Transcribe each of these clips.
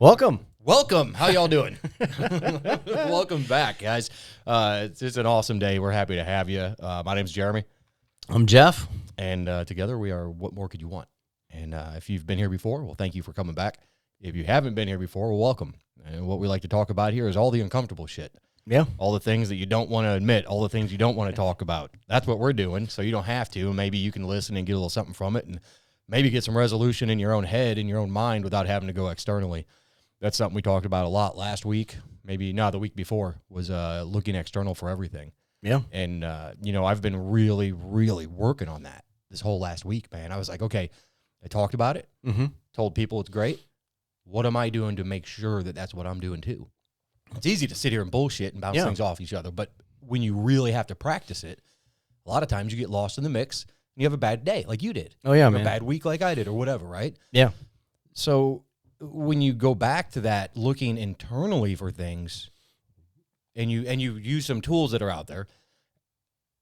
Welcome. Welcome. How y'all doing? Welcome back, guys. It's an awesome day. We're happy to have you. My name's Jeremy. I'm Jeff. And together we are What More Could You Want? And if you've been here before, well, thank you for coming back. If you haven't been here before, well, welcome. And what we like to talk about here is all the uncomfortable shit. Yeah. All the things that you don't want to admit, all the things you don't want to talk about. That's what we're doing, so you don't have to. Maybe you can listen and get a little something from it and maybe get some resolution in your own head, in your own mind, without having to go externally. That's something we talked about a lot last week, maybe not the week before, was looking external for everything. Yeah. And, I've been really, really working on that this whole last week, man. I was like, okay, I talked about it, told people it's great. What am I doing to make sure that that's what I'm doing too? It's easy to sit here and bullshit and bounce things off each other, but when you really have to practice it, a lot of times you get lost in the mix and you have a bad day like you did. Oh, yeah, man. man. A bad week like I did or whatever, right? Yeah. So when you go back to that, looking internally for things, and you use some tools that are out there,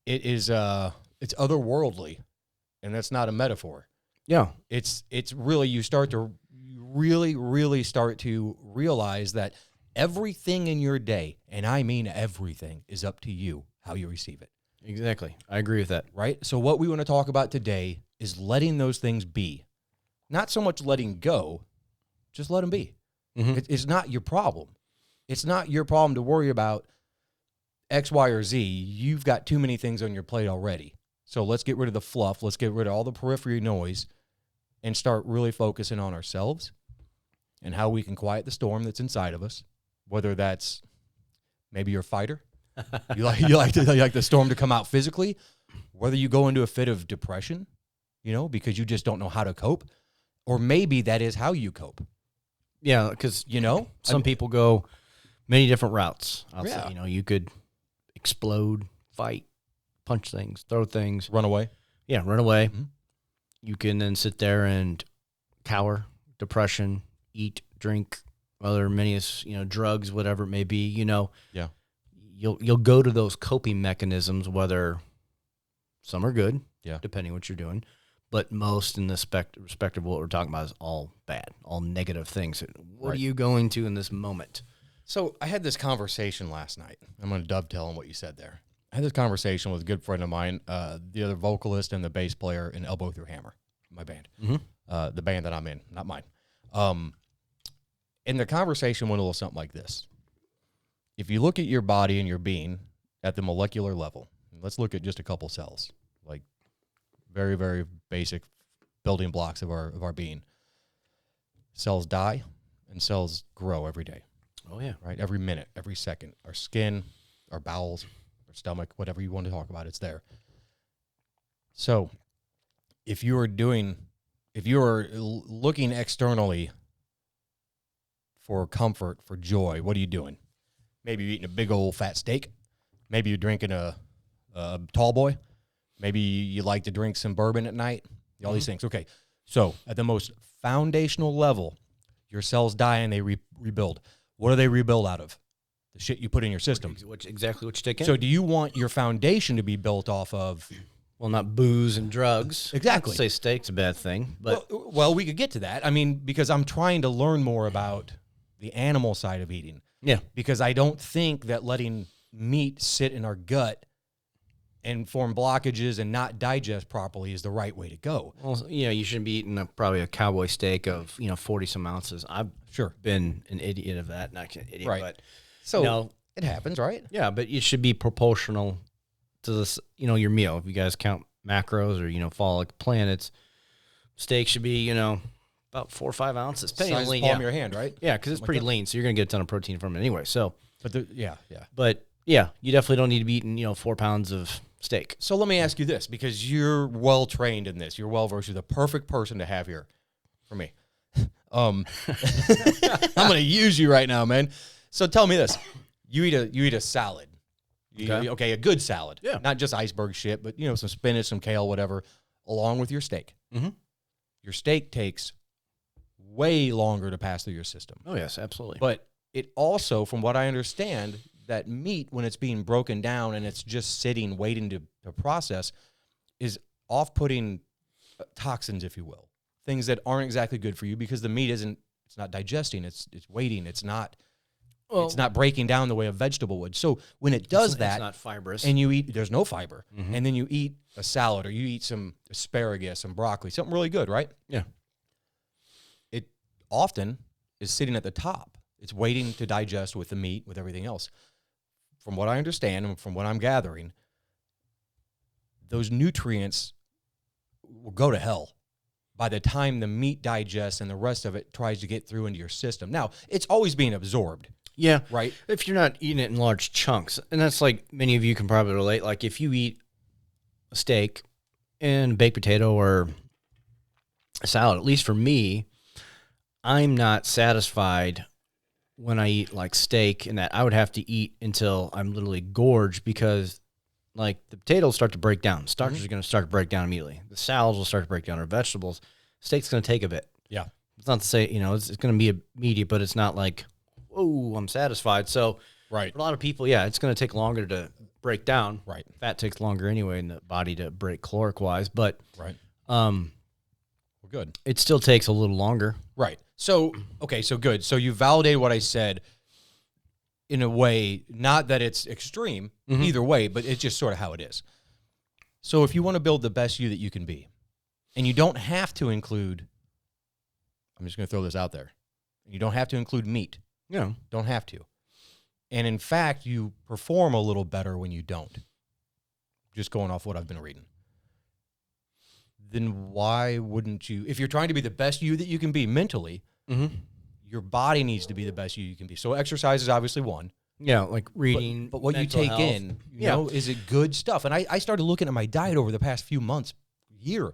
it's otherworldly, and that's not a metaphor. Yeah. It's really, you really start to realize that everything in your day, and I mean everything, is up to you how you receive it. Exactly. I agree with that. Right? So what we want to talk about today is letting those things be. Not so much letting go, just let them be. It's not your problem. It's not your problem to worry about X, Y, or Z. You've got too many things on your plate already. So let's get rid of the fluff. Let's get rid of all the periphery noise and start really focusing on ourselves and how we can quiet the storm that's inside of us, whether that's maybe you're a fighter. You like the storm to come out physically, whether you go into a fit of depression, because you just don't know how to cope, or maybe that is how you cope. Yeah, because, some people go many different routes. I'll say, you could explode, fight, punch things, throw things. Run away. Yeah, run away. Mm-hmm. You can then sit there and cower, depression, eat, drink, other many, drugs, whatever it may be, Yeah. You'll go to those coping mechanisms, whether some are good, depending what you're doing, but most in the respect of what we're talking about is all bad, all negative things. What are you going to in this moment? So I had this conversation last night. I'm going to dovetail on what you said there. I had this conversation with a good friend of mine, the other vocalist and the bass player in Elbow Through Hammer, my band, the band that I'm in, not mine. And the conversation went a little something like this. If you look at your body and your being at the molecular level, let's look at just a couple cells, like very, very basic building blocks of our being. Cells die and cells grow every day. Oh, yeah. Right? Every minute, every second. Our skin, our bowels, our stomach, whatever you want to talk about, it's there. So if you are looking externally for comfort, for joy, what are you doing? Maybe you're eating a big old fat steak. Maybe you're drinking a tall boy. Maybe you like to drink some bourbon at night. All these things. Okay, so at the most foundational level, your cells die and they rebuild. What do they rebuild out of? The shit you put in your system. Exactly what you take in. So do you want your foundation to be built off of? Well, not booze and drugs. Exactly. I'd say steak's a bad thing. But well, we could get to that. I mean, because I'm trying to learn more about the animal side of eating. Yeah. Because I don't think that letting meat sit in our gut and form blockages and not digest properly is the right way to go. Well, you shouldn't be eating probably a cowboy steak of, 40-some ounces. I've been an idiot of that. Not an idiot, but... So, it happens, right? Yeah, but it should be proportional to this, your meal. If you guys count macros or, follow like planets, steak should be, about 4 or 5 ounces. Size of the palm of your hand, right? Yeah, because it's pretty lean, so you're going to get a ton of protein from it anyway. So, But you definitely don't need to be eating, 4 pounds of steak. So let me ask you this, because you're well-trained in this. You're well-versed. You're the perfect person to have here for me. I'm going to use you right now, man. So tell me this. You eat a salad. Okay, a good salad. Yeah. Not just iceberg shit, but, some spinach, some kale, whatever, along with your steak. Mm-hmm. Your steak takes way longer to pass through your system. Oh, yes, absolutely. But it also, from what I understand, that meat, when it's being broken down and it's just sitting, waiting to process, is off-putting toxins, if you will, things that aren't exactly good for you because the meat isn't It's not digesting. It's waiting. It's not breaking down the way a vegetable would. So when it does that, it's not fibrous, and you eat, there's no fiber, and then you eat a salad or you eat some asparagus, some broccoli, something really good, right? Yeah. It often is sitting at the top. It's waiting to digest with the meat, with everything else. From what I understand and from what I'm gathering, those nutrients will go to hell by the time the meat digests and the rest of it tries to get through into your system. Now, it's always being absorbed. Yeah. Right? If you're not eating it in large chunks, and that's like many of you can probably relate, like if you eat a steak and a baked potato or a salad, at least for me, I'm not satisfied when I eat like steak, and that I would have to eat until I'm literally gorged, because like the potatoes start to break down. Starches are going to start to break down immediately. The salads will start to break down. Or vegetables. Steak's going to take a bit. Yeah. It's not to say, it's going to be immediate, but it's not like, whoa, I'm satisfied. So Right. for a lot of people, yeah, it's going to take longer to break down. Right. Fat takes longer anyway in the body to break caloric-wise, but Right. We're good. It still takes a little longer. Right. So, okay, so good. So you validated what I said in a way, not that it's extreme either way, but it's just sort of how it is. So if you want to build the best you that you can be, and you don't have to include, I'm just going to throw this out there, you don't have to include meat. Yeah. Don't have to. And in fact, you perform a little better when you don't. Just going off what I've been reading. Then why wouldn't you, if you're trying to be the best you that you can be mentally, your body needs to be the best you can be. So exercise is obviously one. Yeah, like reading. But what you take health. in, you know, is it good stuff? And I started looking at my diet over the past few months, year.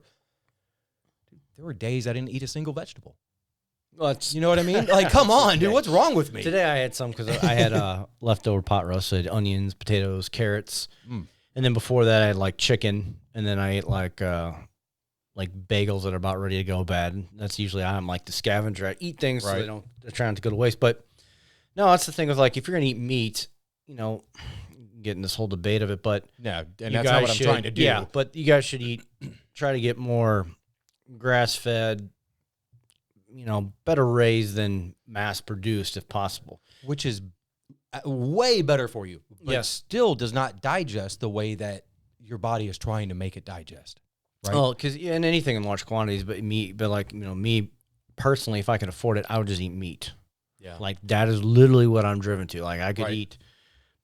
There were days I didn't eat a single vegetable. Well, you know what I mean? Like, come on, dude, what's wrong with me? Today I had some because I had leftover pot roasted onions, potatoes, carrots. And then before that I had like chicken. And then I ate like bagels that are about ready to go bad. That's usually I'm like the scavenger. I eat things so they're trying not to go to waste. But no, that's the thing with like if you're gonna eat meat, getting this whole debate of it, but yeah, and that's not what I'm trying to do. Yeah, but you guys should try to get more grass fed, better raised than mass produced if possible. Which is way better for you. But still does not digest the way that your body is trying to make it digest. Right? Well, because in anything in large quantities, but meat, but like, me personally, if I could afford it, I would just eat meat. Yeah. Like that is literally what I'm driven to. Like I could eat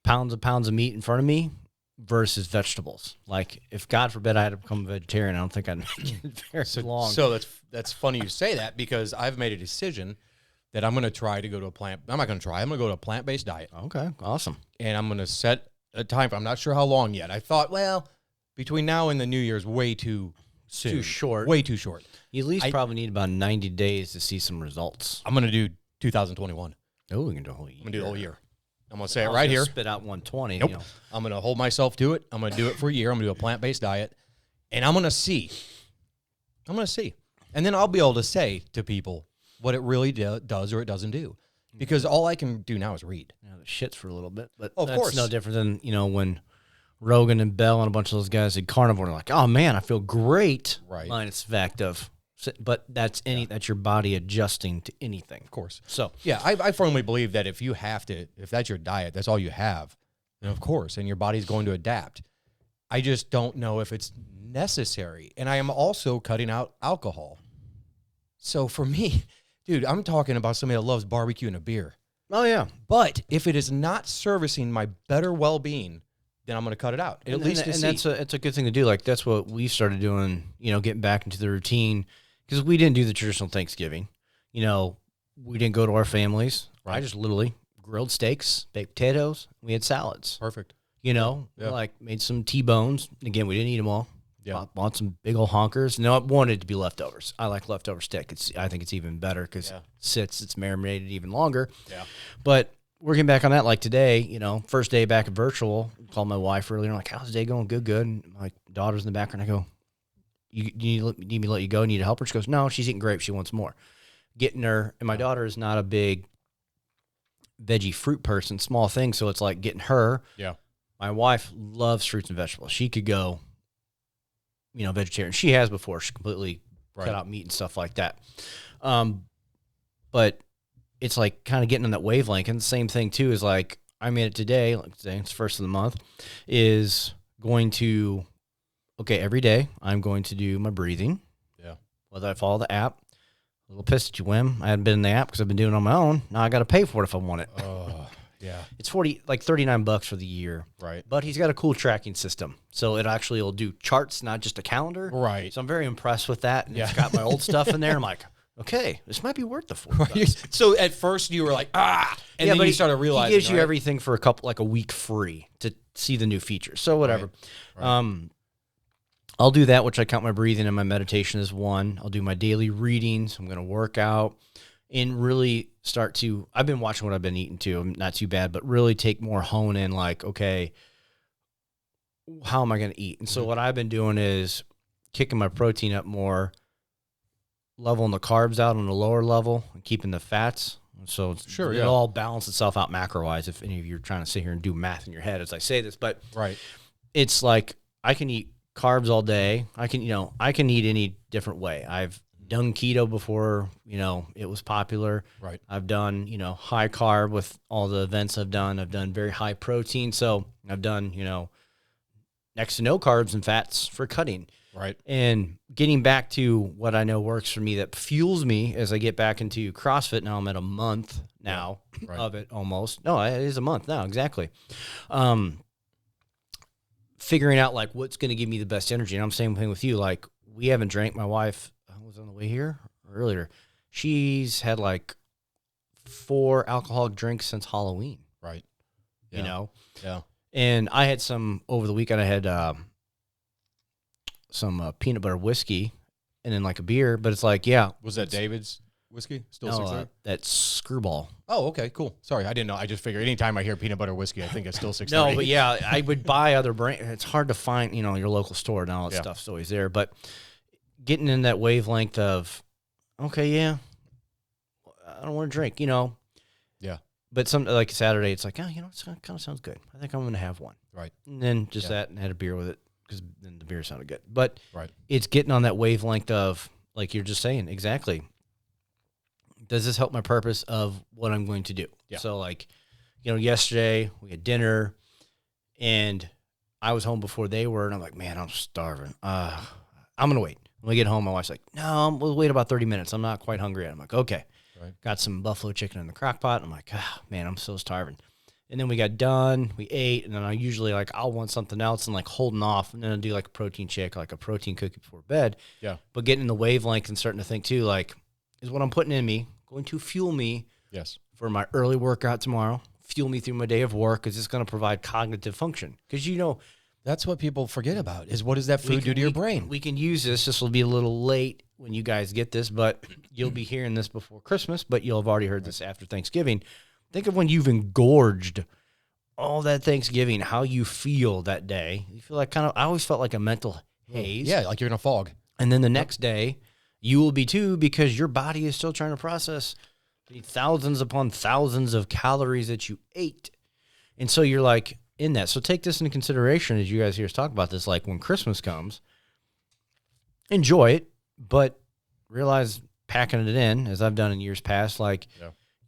pounds of meat in front of me versus vegetables. Like if God forbid I had to become a vegetarian, I don't think I'd make it very long. So that's funny you say that, because I've made a decision that I'm going to try to go to I'm not going to try. I'm going to go to a plant-based diet. Okay. Awesome. And I'm going to set a time. I'm not sure how long yet. I thought, well, between now and the New Year's, way too soon. Too short. Way too short. You at least probably need about 90 days to see some results. I'm going to do 2021. Oh, we can do a whole year. I'm going to do the whole year. I'm going to say it right here. Spit out 120. Nope. I'm going to hold myself to it. I'm going to do it for a year. I'm going to do a plant-based diet. And I'm going to see. And then I'll be able to say to people what it really does or it doesn't do. Because all I can do now is read. Yeah, the shits for a little bit. But of that's course. No different than, when Rogan and Bell and a bunch of those guys did carnivore. They're like, oh, man, I feel great. Right. Minus the fact of, but that's that's your body adjusting to anything. Of course. So, yeah, I firmly believe that if that's your diet, that's all you have, then of course, and your body's going to adapt. I just don't know if it's necessary. And I am also cutting out alcohol. So for me, dude, I'm talking about somebody that loves barbecue and a beer. Oh, yeah. But if it is not servicing my better well-being, then I'm going to cut it out. At least to see. That's a good thing to do. Like, that's what we started doing, getting back into the routine, because we didn't do the traditional Thanksgiving. We didn't go to our families. Right. I just literally grilled steaks, baked potatoes. We had salads. Perfect. Like made some T-bones. Again, we didn't eat them all. Yeah. Bought some big old honkers. No, I wanted it to be leftovers. I like leftover steak. I think it's even better because it's marinated even longer. Yeah. But we're getting back on that. Like today, first day back at virtual. Called my wife earlier. I'm like, how's the day going? Good. And my daughter's in the background. I go, you need me to let you go? Need to help her? She goes, no, she's eating grapes. She wants more. Getting her, and my daughter is not a big veggie fruit person, small thing. So it's like getting her. Yeah. My wife loves fruits and vegetables. She could go, vegetarian. She has before. She completely cut out meat and stuff like that. but it's like kind of getting on that wavelength. And the same thing too is like, I made it today, like today, it's first of the month, is going to, okay, every day I'm going to do my breathing. Yeah. Whether I follow the app, a little pissed at you, Wim. I hadn't been in the app because I've been doing it on my own. Now I got to pay for it if I want it. Yeah. It's $39 for the year. Right. But he's got a cool tracking system. So it actually will do charts, not just a calendar. Right. So I'm very impressed with that. And it's got my old stuff in there. I'm like, okay, this might be worth the $40. So at first you were like, and then you started realizing. He gives you everything for a week free to see the new features. So whatever. Right. I'll do that, which I count my breathing and my meditation as one. I'll do my daily readings. I'm going to work out and really start to, I've been watching what I've been eating too. I'm not too bad, but really take more hone in like, okay, how am I going to eat? And so what I've been doing is kicking my protein up more, leveling the carbs out on the lower level and keeping the fats. So it all balances itself out macro-wise if any of you are trying to sit here and do math in your head as I say this. But it's like I can eat carbs all day. I can eat any different way. I've done keto before, it was popular. Right. I've done, high carb with all the events I've done. I've done very high protein. So I've done, next to no carbs and fats for cutting. Right. And getting back to what I know works for me, that fuels me as I get back into CrossFit. Now I'm at a month now of it almost. No, it is a month now. Exactly. Figuring out like what's going to give me the best energy. And I'm same thing with you. Like we haven't drank. My wife was on the way here or earlier. She's had like 4 alcoholic drinks since Halloween. Right. Yeah. Yeah. And I had some over the weekend. I had some peanut butter whiskey and then like a beer, but it's like, Was that David's whiskey? Still 630? That's Screwball. Oh, okay, cool. Sorry, I didn't know. I just figured anytime I hear peanut butter whiskey, I think it's still 630. No, but yeah, I would buy other brands. It's hard to find, your local store and all that stuff's always there. But getting in that wavelength of, okay, I don't want to drink, Yeah. But some like Saturday, it's like, it kind of sounds good. I think I'm going to have one. Right. And then just that and had a beer with it because then the beer sounded good. But it's getting on that wavelength of, like you're just saying, exactly. Does this help my purpose of what I'm going to do? Yeah. So like, yesterday we had dinner and I was home before they were and I'm like, man, I'm starving. I'm going to wait. When we get home, my wife's like, no, we'll wait about 30 minutes. I'm not quite hungry yet. I'm like, okay. Right. Got some buffalo chicken in the crock pot. I'm like, man, I'm so starving. And then we got done, we ate, and then I usually I'll want something else and holding off, and then I'll do a protein shake, like a protein cookie before bed. Yeah. But getting in the wavelength and starting to think too, is what I'm putting in me going to fuel me for my early workout tomorrow, fuel me through my day of work, because it's going to provide cognitive function. Because that's what people forget about is what does that food do to your brain? We can use this. This will be a little late when you guys get this, but you'll be hearing this before Christmas, but you'll have already heard this after Thanksgiving. Think of when you've engorged all that Thanksgiving, how you feel that day. You feel like I always felt like a mental haze. Yeah, like you're in a fog. And then the next day, you will be too, because your body is still trying to process the thousands upon thousands of calories that you ate. And so you're in that. So take this into consideration as you guys hear us talk about this. When Christmas comes, enjoy it, but realize packing it in, as I've done in years past,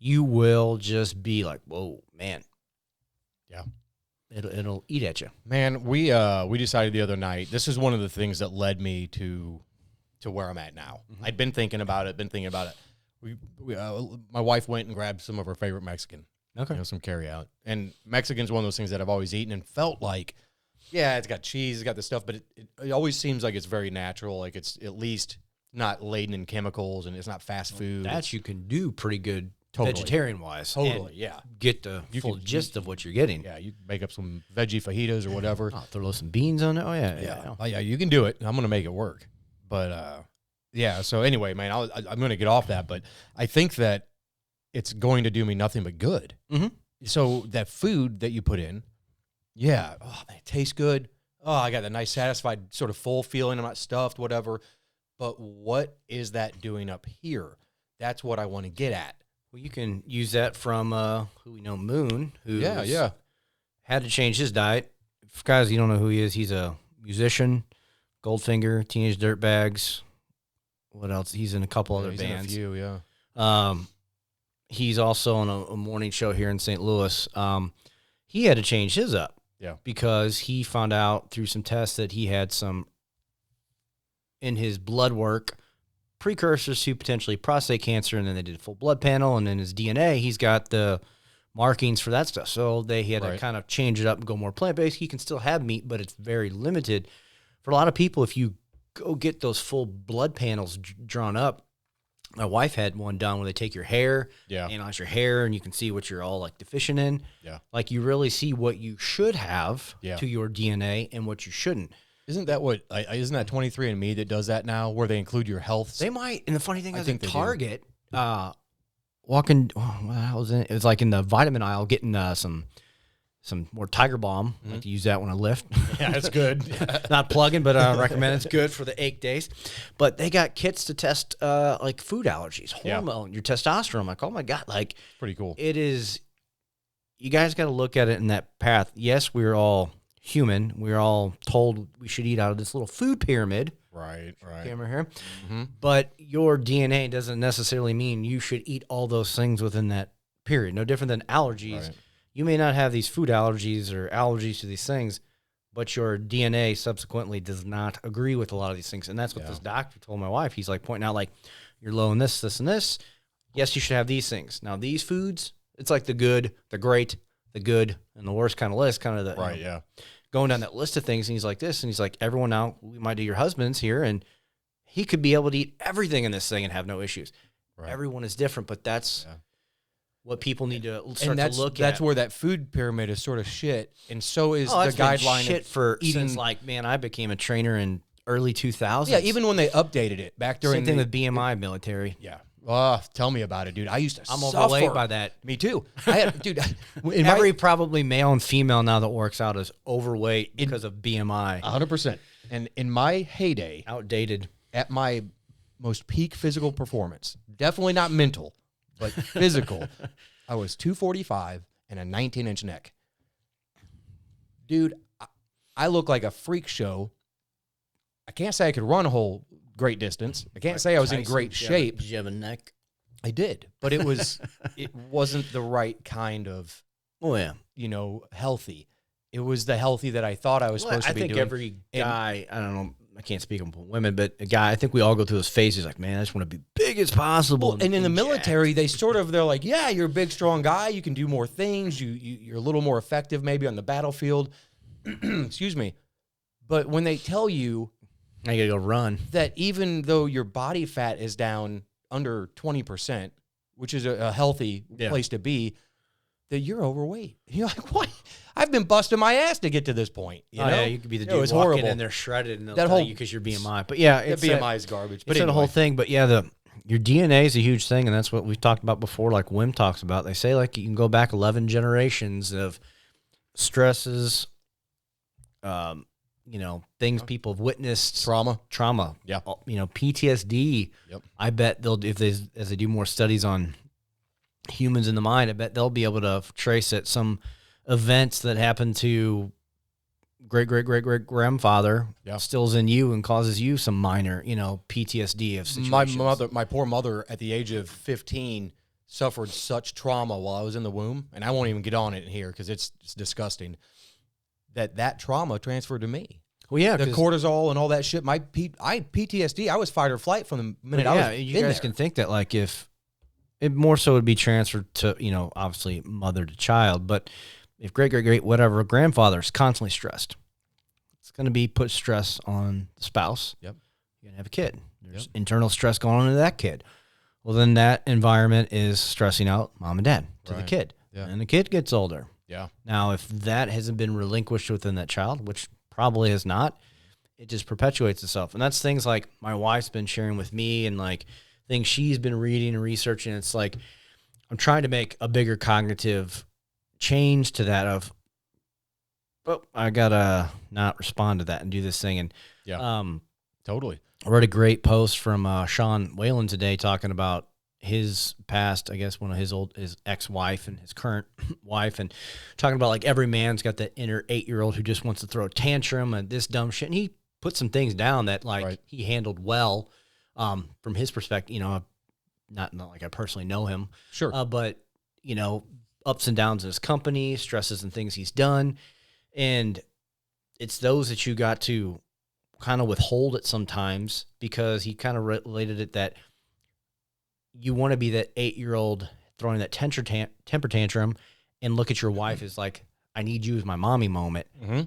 you will just be like, whoa, man. Yeah. It'll eat at you. Man, we decided the other night, this is one of the things that led me to where I'm at now. Mm-hmm. I'd been thinking about it. My wife went and grabbed some of her favorite Mexican. Okay. Some carry out. And Mexican's one of those things that I've always eaten and felt like, it's got cheese, it's got this stuff, but it always seems like it's very natural. Like it's at least not laden in chemicals and it's not fast food. That you can do pretty good vegetarian-wise. Totally, yeah. Get the full gist of what you're getting. Yeah, you make up some veggie fajitas or whatever. Throw some beans on it. Oh, yeah. Yeah. Oh, yeah, you can do it. I'm going to make it work. But, so anyway, man, I'm going to get off that. But I think that it's going to do me nothing but good. Mm-hmm. So that food that you put in, man, it tastes good. Oh, I got that nice, satisfied, sort of full feeling. I'm not stuffed, whatever. But what is that doing up here? That's what I want to get at. Well, you can use that from who we know, Moon, who had to change his diet. For guys, you don't know who he is. He's a musician, Goldfinger, Teenage Dirtbags. What else? He's in a couple other bands. In a few, yeah. he's also on a morning show here in St. Louis. He had to change his up. Yeah. Because he found out through some tests that he had some in his blood work precursors to potentially prostate cancer, and then they did a full blood panel, and in his DNA, he's got the markings for that stuff. So he had to kind of change it up and go more plant-based. He can still have meat, but it's very limited. For a lot of people, if you go get those full blood panels drawn up, my wife had one done where they take your hair, analyze your hair, and you can see what you're all like deficient in. Yeah. Like you really see what you should have to your DNA and what you shouldn't. Isn't that 23andMe that does that now, where they include your health? They might. And the funny thing is, at Target, walking, what the hell was it? It was like in the vitamin aisle, getting some more Tiger Balm. I like to use that when I lift. Yeah, it's good. Not plugging, but I recommend it's good for the ache days. But they got kits to test like food allergies, hormone, your testosterone. I'm like, oh my God, like pretty cool. It is. You guys got to look at it in that path. Yes, we're all human. We're all told we should eat out of this little food pyramid. Right. Camera here. Mm-hmm. But your DNA doesn't necessarily mean you should eat all those things within that period. No different than allergies. Right. You may not have these food allergies or allergies to these things, but your DNA subsequently does not agree with a lot of these things. And that's what this doctor told my wife. He's like pointing out, like, you're low in this, this, and this. Yes, you should have these things. Now, these foods, it's like the good, the great, the good, and the worst kind of list, kind of the, going down that list of things. And he's like this, and he's like, everyone now, we might do your husband's here, and he could be able to eat everything in this thing and have no issues. Right. Everyone is different, but that's what people need to start to look at. That's where that food pyramid is sort of shit, and so is the guideline shit for eating. Since, like, man, I became a trainer in early 2000s. Yeah, even when they updated it back during same thing with BMI military. Yeah. Tell me about it, dude. I used to I'm overweight by that. Me too. I had, dude. Every probably male and female now that works out is overweight because of BMI. 100%. And in my heyday, outdated, at my most peak physical performance, definitely not mental, but physical, I was 245 and a 19-inch neck. Dude, I look like a freak show. I can't say I could run a whole great distance. I can't say I was in great shape. Did you have a neck? I did, but it wasn't the right kind of, healthy. It was the healthy that I thought I was supposed to be doing. I think every guy, I don't know, I can't speak on women, but a guy, I think we all go through those phases like, man, I just want to be big as possible. Well, and in the military, they're like, yeah, you're a big, strong guy. You can do more things. You're a little more effective maybe on the battlefield. Excuse me. But when they tell you, now you got to go run, that even though your body fat is down under 20%, which is a healthy place to be, that you're overweight. You're like, what? I've been busting my ass to get to this point. You know? Yeah, you could be the dude walking horrible. And they're shredded and they'll tell you because your BMI. But yeah, it's BMI is garbage. But it's the whole thing. But yeah, your DNA is a huge thing, and that's what we've talked about before, like Wim talks about. They say like you can go back 11 generations of stresses, things people have witnessed. Trauma. Yeah. PTSD. Yep. I bet as they do more studies on humans in the mind, I bet they'll be able to trace it. Some events that happened to great-great-great-great-grandfather stills in you and causes you some minor, PTSD of situations. My poor mother at the age of 15 suffered such trauma while I was in the womb, and I won't even get on it here because it's disgusting, that trauma transferred to me. Well, yeah, the cortisol and all that shit. I had PTSD. I was fight or flight from the minute I was you guys can think that, like, if it more so would be transferred to, obviously mother to child, but if great whatever grandfather is constantly stressed, it's going to be put stress on the spouse. Yep. You're going to have a kid. There's internal stress going on into that kid. Well, then that environment is stressing out mom and dad to the kid. Yeah. And the kid gets older. Yeah. Now, if that hasn't been relinquished within that child, which probably has not, it just perpetuates itself. And that's things like my wife's been sharing with me and like things she's been reading and researching. It's like I'm trying to make a bigger cognitive change to that of, I gotta not respond to that and do this thing. And totally. I read a great post from Sean Whalen today talking about his past, I guess, one of his ex-wife and his current wife, and talking about like every man's got that inner 8-year-old who just wants to throw a tantrum and this dumb shit. And he put some things down that he handled well from his perspective. not like I personally know him. Sure. But, you know, ups and downs in his company, stresses and things he's done. And it's those that you got to kind of withhold it sometimes, because he kind of related it that you want to be that 8-year-old throwing that temper tantrum and look at your wife as like, I need you as my mommy moment. Mm-hmm.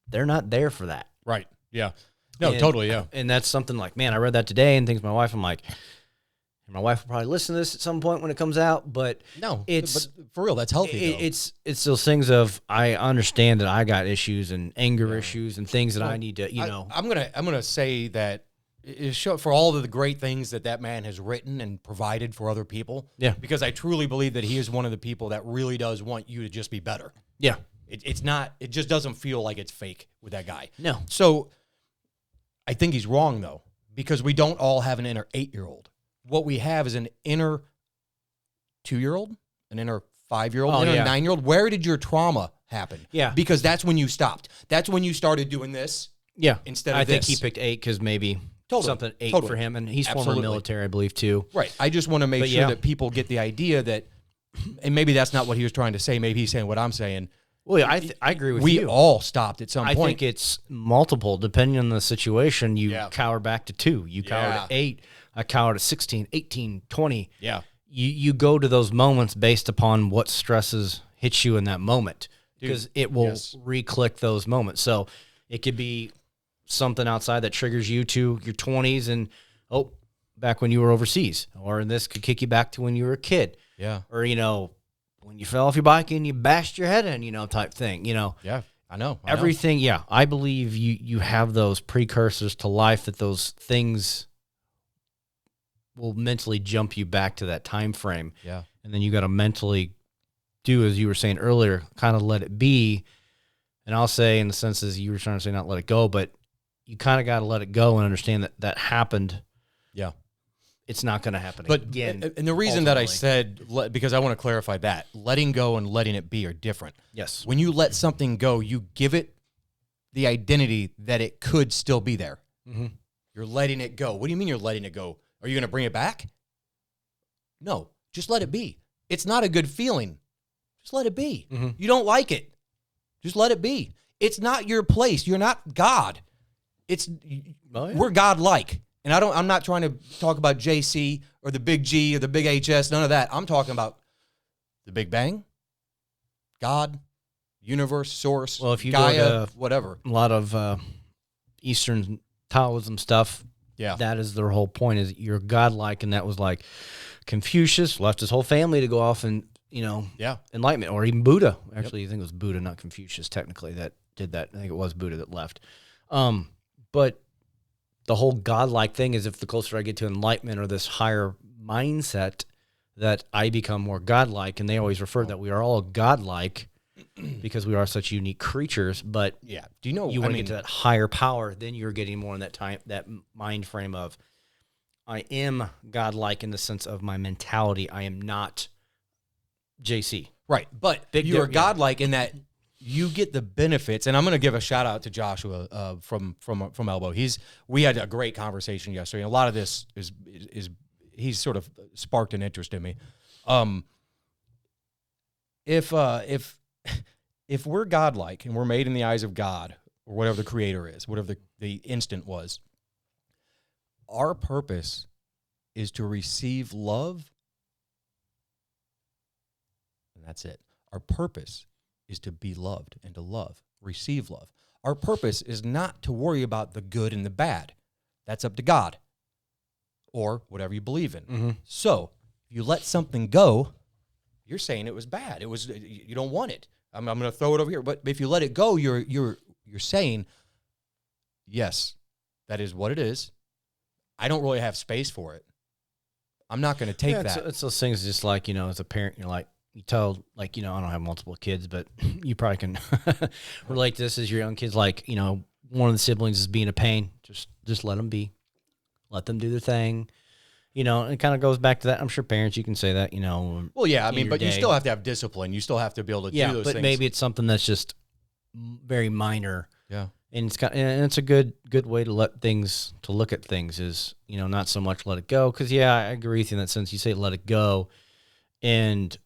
They're not there for that. Right. Yeah. No, totally. Yeah. And that's something like, man, I read that today and things my wife, I'm like, my wife will probably listen to this at some point when it comes out, but no, it's but for real. That's healthy. It's those things of, I understand that I got issues and anger issues and things that I need to, I'm going to say that for all of the great things that man has written and provided for other people. Yeah. Because I truly believe that he is one of the people that really does want you to just be better. Yeah. It just doesn't feel like it's fake with that guy. No. So I think he's wrong though, because we don't all have an inner 8-year-old. What we have is an inner 2-year-old, an inner 5-year-old, an inner 9-year-old. Where did your trauma happen? Yeah. Because that's when you stopped. That's when you started doing this. Yeah. Instead of I think he picked 8 because maybe something 8 for him, and he's former military, I believe, too. Right. I just want to make sure that people get the idea that, and maybe that's not what he was trying to say. Maybe he's saying what I'm saying. Well, yeah, I agree with you. We all stopped at some point. I think it's multiple. Depending on the situation, you cower back to 2. You cower to 8. I cower to 16, 18, 20. Yeah. You go to those moments based upon what stresses hit you in that moment, because it will re-click those moments. So it could be something outside that triggers you to your 20s and, back when you were overseas. Or this could kick you back to when you were a kid. Yeah. Or, when you fell off your bike and you bashed your head in, type thing, Yeah, I know. Everything, yeah. I believe you have those precursors to life, that those things will mentally jump you back to that time frame. Yeah. And then you got to mentally do, as you were saying earlier, kind of let it be. And I'll say, in the sense as you were trying to say, not let it go, but you kind of got to let it go and understand that happened. Yeah. It's not going to happen again. And the reason that I said, because I want to clarify that, letting go and letting it be are different. Yes. When you let something go, you give it the identity that it could still be there. Mm-hmm. You're letting it go. What do you mean you're letting it go? Are you going to bring it back? No, just let it be. It's not a good feeling. Just let it be. Mm-hmm. You don't like it. Just let it be. It's not your place. You're not God. We're God-like. And I'm not trying to talk about JC or the big G or the big HS, none of that. I'm talking about the Big Bang, God, universe, source, well, if you Gaia, go to whatever. A lot of Eastern Taoism stuff, that is their whole point, is you're godlike, and that was like Confucius left his whole family to go off and, enlightenment, or even Buddha. Actually, I think it was Buddha, not Confucius, technically, that did that. I think it was Buddha that left. But the whole godlike thing is, if the closer I get to enlightenment or this higher mindset, that I become more godlike. And they always refer that we are all godlike because we are such unique creatures. But do you know, you want to get to that higher power, then you're getting more in that mind frame of, I am godlike in the sense of my mentality. I am not JC. Right. But you're godlike in that you get the benefits. And I'm going to give a shout out to Joshua from Elbow. We had a great conversation yesterday. And a lot of this is he's sort of sparked an interest in me. If we're godlike and we're made in the eyes of God, or whatever the creator is, whatever the instant was, our purpose is to receive love. And that's it. Our purpose is to be loved and to love, receive love. Our purpose is not to worry about the good and the bad. That's up to God or whatever you believe in. Mm-hmm. So if you let something go, you're saying it was bad. You don't want it. I'm going to throw it over here. But if you let it go, you're saying, yes, that is what it is. I don't really have space for it. I'm not going to take that. It's those things, just like, as a parent, you're like, you tell, like, I don't have multiple kids, but you probably can relate to this as your own kids. Like, one of the siblings is being a pain. Just let them be. Let them do their thing. And it kind of goes back to that. I'm sure parents, you can say that, Well, yeah, but you still have to have discipline. You still have to be able to do those things. Yeah, but maybe it's something that's just very minor. Yeah. And it's a good way to look at things is, not so much let it go. Cause I agree with you in that sense. You say, let it go. And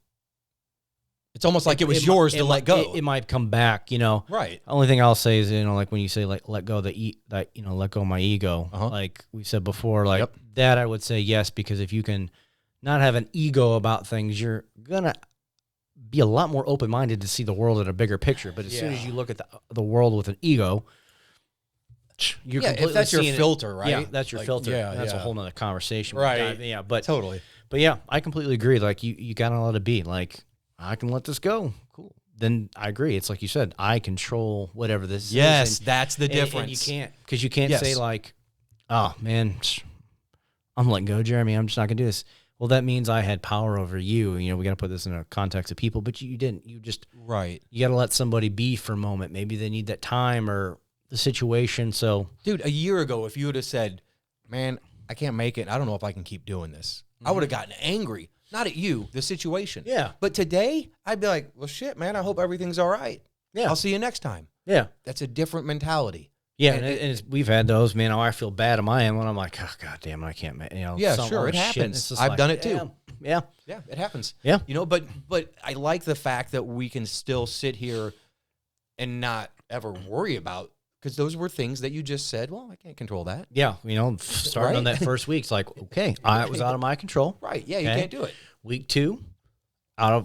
it's almost like it was yours to let go. It might come back, Right. The only thing I'll say is, like when you say like let go let go of my ego, like we said before, like that I would say yes, because if you can not have an ego about things, you're gonna be a lot more open-minded to see the world in a bigger picture. But as soon as you look at the world with an ego, you're completely if that's your filter, it. right? Yeah, that's your filter. Yeah, that's a whole nother conversation. Right. But totally. But yeah, I completely agree. Like you gotta let it be. Like, I can let this go. Cool. Then I agree. It's like you said, I control whatever this is. Yes, that's the difference. And you can't say like, oh man, I'm letting go, Jeremy. I'm just not gonna do this. Well, that means I had power over you. We got to put this in a context of people, but you didn't. You just You got to let somebody be for a moment. Maybe they need that time or the situation. So, dude, a year ago, if you would have said, "Man, I can't make it. I don't know if I can keep doing this," I would have gotten angry. Not at you, the situation. Yeah. But today, I'd be like, "Well, shit, man. I hope everything's all right. Yeah. I'll see you next time." Yeah. That's a different mentality. Yeah, and we've had those, man. I feel bad on my end when I'm like, oh, God damn it, I can't, Yeah, sure, it happens. I've done it too. Yeah, it happens. Yeah, but I like the fact that we can still sit here and not ever worry about, because those were things that you just said. Well, I can't control that. Yeah, starting on that first week, it's like, okay, it was out of my control. Right? Yeah, you can't do it. Week 2, I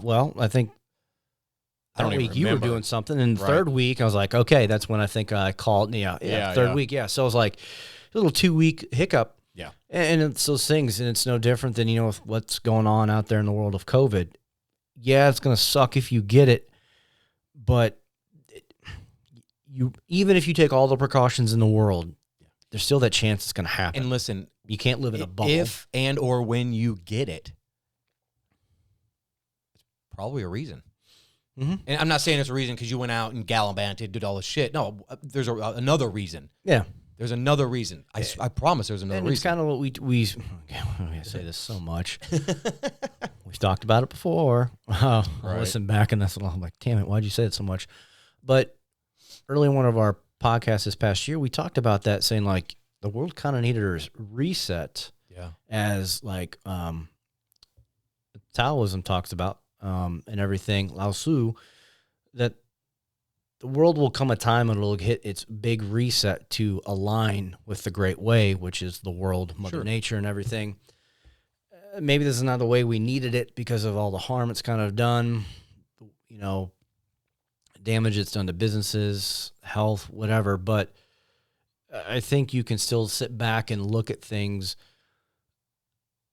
think. I don't week you were doing something, and the third week I was like, okay, that's when I think I called. Third week, So it was like a little 2-week hiccup. Yeah, and it's those things, and it's no different than with what's going on out there in the world of COVID. Yeah, it's gonna suck if you get it, but even if you take all the precautions in the world, there's still that chance it's gonna happen. And listen, you can't live in a bubble. If and or when you get it, it's probably a reason. Mm-hmm. And I'm not saying it's a reason because you went out and gallivanted, did all this shit. No, there's another reason. Yeah. There's another reason. I promise there's another reason. It's kind of what we say this so much. We've talked about it before. I listen back and I'm like, damn it, why'd you say it so much? But early in one of our podcasts this past year, we talked about that, saying like the world kind of needed a reset. Yeah. As like Taoism talks about. And everything, Lao Tzu, that the world will come a time and it'll hit its big reset to align with the great way, which is the world, Mother Nature, and everything. Maybe this is not the way we needed it because of all the harm it's kind of done, damage it's done to businesses, health, whatever. But I think you can still sit back and look at things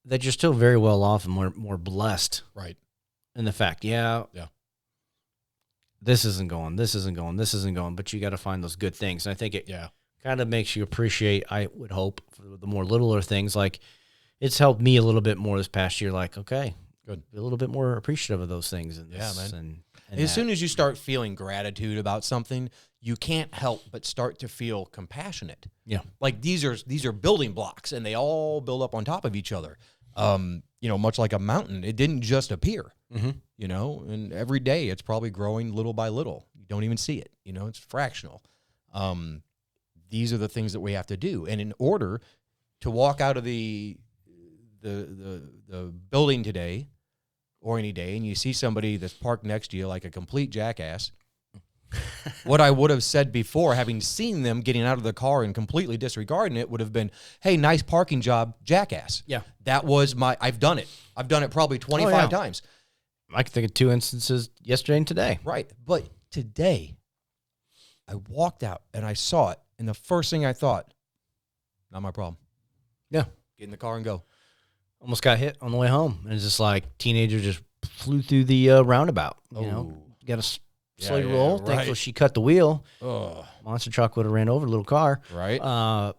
that you're still very well off and more blessed. Right. And the fact, this isn't going, but you got to find those good things. And I think it kind of makes you appreciate, I would hope, for the more littler things. Like, it's helped me a little bit more this past year. Like, okay, good, be a little bit more appreciative of those things. And man. And as soon as you start feeling gratitude about something, you can't help but start to feel compassionate. Yeah. Like these are building blocks, and they all build up on top of each other. Much like a mountain, it didn't just appear. Mm-hmm. And every day it's probably growing little by little. You don't even see it. It's fractional. These are the things that we have to do. And in order to walk out of the building today or any day, and you see somebody that's parked next to you like a complete jackass, what I would have said before, having seen them getting out of the car and completely disregarding it, would have been, hey, nice parking job, jackass. Yeah. That was I've done it. I've done it probably 25 times. I can think of 2 instances yesterday and today. Right. But today, I walked out and I saw it, and the first thing I thought, not my problem. Yeah. Get in the car and go. Almost got hit on the way home. And it's just like teenager just flew through the roundabout. Got a slow roll. Thankfully, she cut the wheel. Monster truck would have ran over a little car. Right. I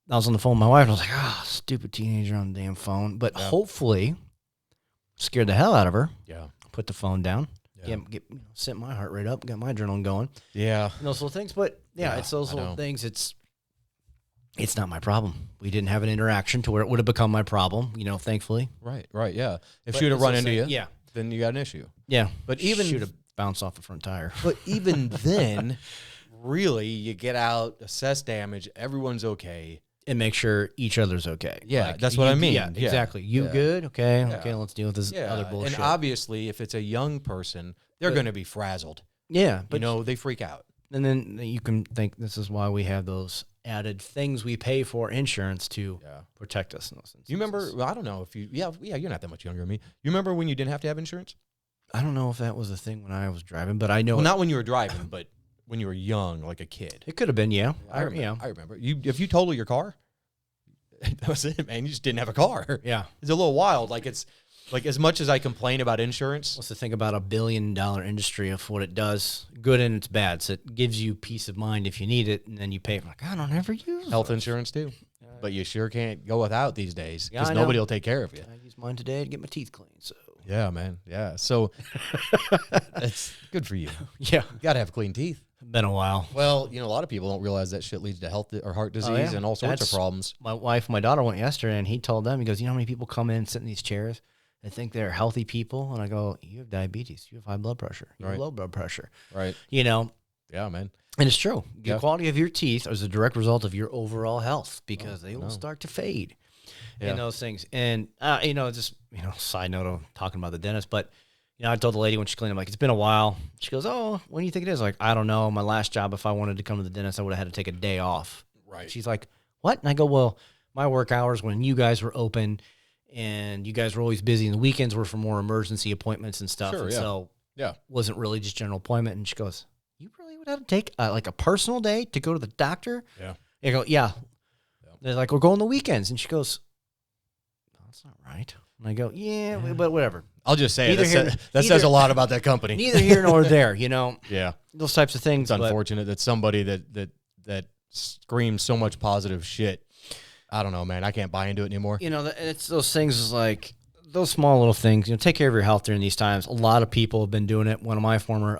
was on the phone with my wife, and I was like, stupid teenager on the damn phone. But hopefully, scared the hell out of her. Yeah. Put the phone down. Yeah. Sent my heart rate up. Got my adrenaline going. Yeah. And those little things. But, it's those little things. It's not my problem. We didn't have an interaction to where it would have become my problem, thankfully. Right, yeah. If she would have run into you, then you got an issue. Yeah. But even... Should have bounced off the front tire. But even then, really, you get out, assess damage, everyone's okay. And make sure each other's okay. Yeah, like, that's what I mean. Yeah, exactly. You good? Okay, okay, let's deal with this other bullshit. And obviously, if it's a young person, they're going to be frazzled. Yeah. But, they freak out. And then you can think this is why we have those added things we pay for insurance to protect us in those instances. You remember, well, I don't know if you, you're not that much younger than me. You remember when you didn't have to have insurance? I don't know if that was a thing when I was driving, but I know. Well, not when you were driving, but when you were young, like a kid. It could have been, yeah. I remember. If you totaled your car, that was it, man. You just didn't have a car. Yeah. It's a little wild. Like, it's like, as much as I complain about insurance. What's the thing about $1 billion industry of what it does, good and it's bad. So it gives you peace of mind if you need it, and then you pay it. Like, I don't ever use health insurance too. But you sure can't go without these days because Yeah, nobody will take care of you. I use mine today to get my teeth cleaned. So yeah, man. Yeah. So it's good for you. yeah, You got to have clean teeth. been a while. Well, a lot of people don't realize that shit leads to health or heart disease and all sorts of problems. My wife and my daughter went yesterday, and he told them, he goes, you know how many people come in and sit in these chairs? They think they're healthy people. And I go, you have diabetes. You have high blood pressure. You have low blood pressure. Right. Yeah, man. And it's true. The quality of your teeth is a direct result of your overall health because they will start to fade and those things. And, side note of talking about the dentist, but, I told the lady when she cleaned, I'm like, it's been a while. She goes, oh, when do you think it is? Like, I don't know. My last job, if I wanted to come to the dentist, I would have had to take a day off. Right. She's like, what? And I go, well, my work hours when you guys were open and you guys were always busy, and the weekends were for more emergency appointments and stuff. Sure, and so it wasn't really just general appointment. And she goes, you really would have to take like a personal day to go to the doctor? Yeah. I go, yeah. They're like, we're going the weekends. And she goes, no, that's not right. And I go, yeah, but whatever. I'll just say that says a lot about that company. Neither here nor there, Yeah. Those types of things. It's unfortunate that somebody that screams so much positive shit, I don't know, man. I can't buy into it anymore. It's those things is like those small little things. Take care of your health during these times. A lot of people have been doing it. One of my former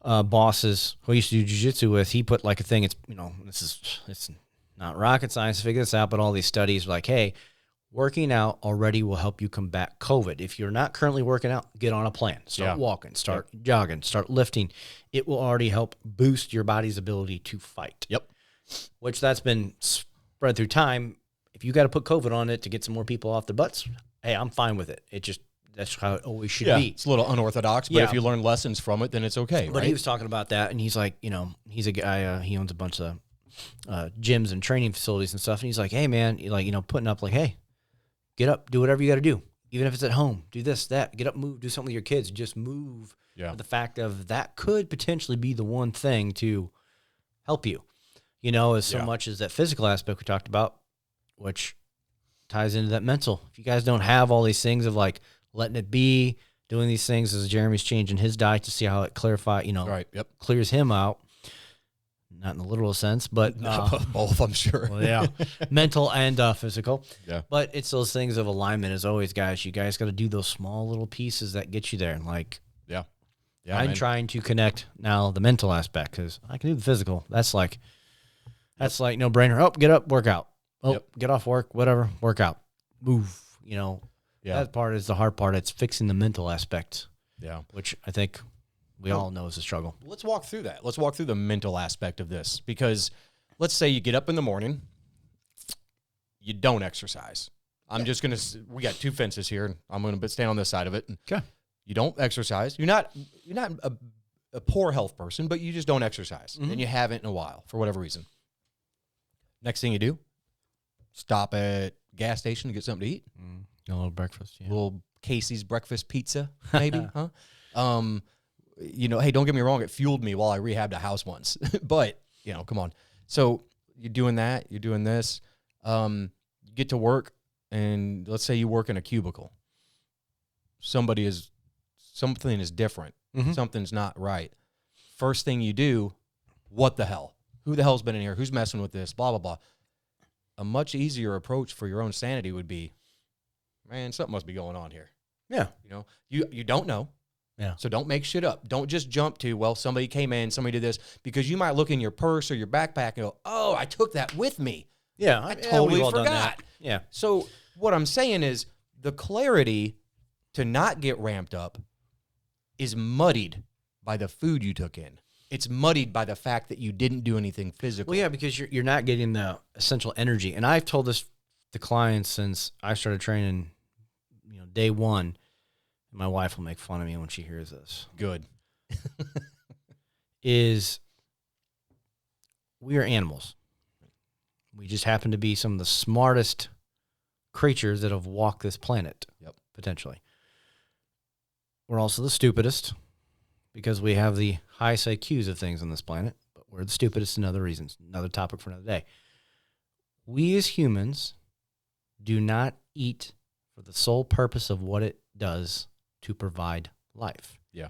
bosses who I used to do jiu-jitsu with, he put like a thing. It's it's not rocket science to figure this out, but all these studies like, hey, working out already will help you combat COVID. If you're not currently working out, get on a plan. Start walking, start jogging, start lifting. It will already help boost your body's ability to fight. Yep. Which that's been spread through time. If you got to put COVID on it to get some more people off their butts, hey, I'm fine with it. That's how it always should be. It's a little unorthodox, but if you learn lessons from it, then it's okay. But he was talking about that, and he's like, he's a guy, he owns a bunch of gyms and training facilities and stuff, and he's like, hey, man, putting up like, hey, get up, do whatever you got to do. Even if it's at home, do this, that, get up, move, do something with your kids. Just move. Yeah. The fact of that could potentially be the one thing to help you, as so much as that physical aspect we talked about, which ties into that mental. If you guys don't have all these things of like letting it be, doing these things as Jeremy's changing his diet to see how it clears him out. Not in the literal sense, but both, I'm sure. Well, mental and physical. Yeah. But it's those things of alignment as always, guys. You guys got to do those small little pieces that get you there. And I'm trying to connect now the mental aspect because I can do the physical. That's like no brainer. Oh, get up, work out. Oh, get off work, whatever, work out, move. That part is the hard part. It's fixing the mental aspect. Yeah. Which I think we all know is a struggle. Let's walk through that. Let's walk through the mental aspect of this because let's say you get up in the morning, you don't exercise. We got two fences here, and I'm going to stand on this side of it. Okay. You don't exercise. You're not a poor health person, but you just don't exercise, and you haven't in a while for whatever reason. Next thing you do, stop at gas station to get something to eat. A little breakfast. Yeah. A little Casey's breakfast pizza, maybe, huh? Hey, don't get me wrong. It fueled me while I rehabbed a house once, but come on. So you're doing that, you're doing this, you get to work, and let's say you work in a cubicle. Something is different. Something's not right. First thing you do, what the hell? Who the hell's been in here? Who's messing with this? Blah, blah, blah. A much easier approach for your own sanity would be, man, something must be going on here. Yeah. You don't know. Yeah. So don't make shit up. Don't just jump to, well, somebody came in, somebody did this, because you might look in your purse or your backpack and go, oh, I took that with me. Yeah. I totally forgot. Yeah. So what I'm saying is the clarity to not get ramped up is muddied by the food you took in. it's muddied by the fact that you didn't do anything physical. Well, yeah, because you're not getting the essential energy. And I've told this to clients since I started training, day one. My wife will make fun of me when she hears this. Good. Is we are animals. We just happen to be some of the smartest creatures that have walked this planet. Yep. Potentially. We're also the stupidest because we have the highest IQs of things on this planet, but we're the stupidest in other reasons. Another topic for another day. We as humans do not eat for the sole purpose of what it does to provide life. Yeah.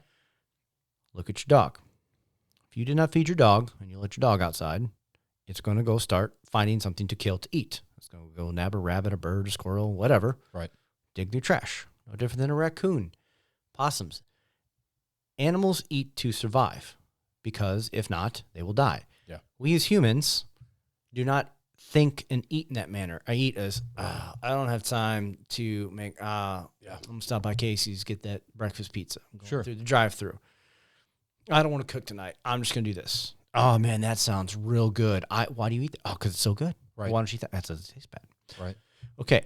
Look at your dog. If you did not feed your dog and you let your dog outside, it's going to go start finding something to kill to eat. It's going to go nab a rabbit, a bird, a squirrel, whatever. Right. Dig through trash. No different than a raccoon. Possums. Animals eat to survive because if not, they will die. Yeah. We as humans do not think and eat in that manner. I eat as, I don't have time to make, I'm going to stop by Casey's, get that breakfast pizza. I'm going through the drive-thru. I don't want to cook tonight. I'm just going to do this. Oh, man, that sounds real good. Why do you eat that? Oh, because it's so good. Right. Why don't you eat that? That doesn't taste bad. Right. Okay.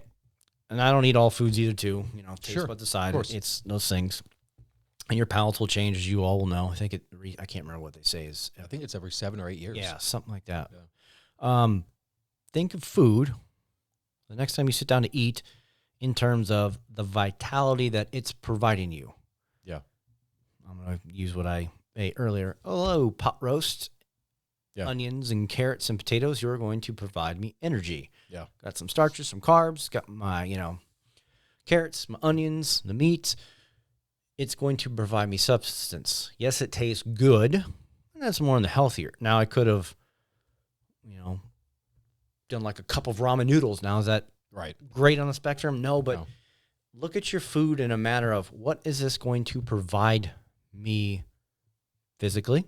And I don't eat all foods either, too. Taste buds aside. It's those things. And your palates will change, as you all will know. I think I can't remember what they say. I think it's every 7 or 8 years. Yeah, something like that. Yeah. Think of food the next time you sit down to eat in terms of the vitality that it's providing you. Yeah. I'm going to use what I ate earlier. Hello, pot roast, onions and carrots and potatoes. You're going to provide me energy. Yeah. Got some starches, some carbs, got my, carrots, my onions, the meat. It's going to provide me substance. Yes, it tastes good. And that's more in the healthier. Now, I could have, done like a cup of ramen noodles. Now, is that great on the spectrum? No, but look at your food in a matter of what is this going to provide me physically,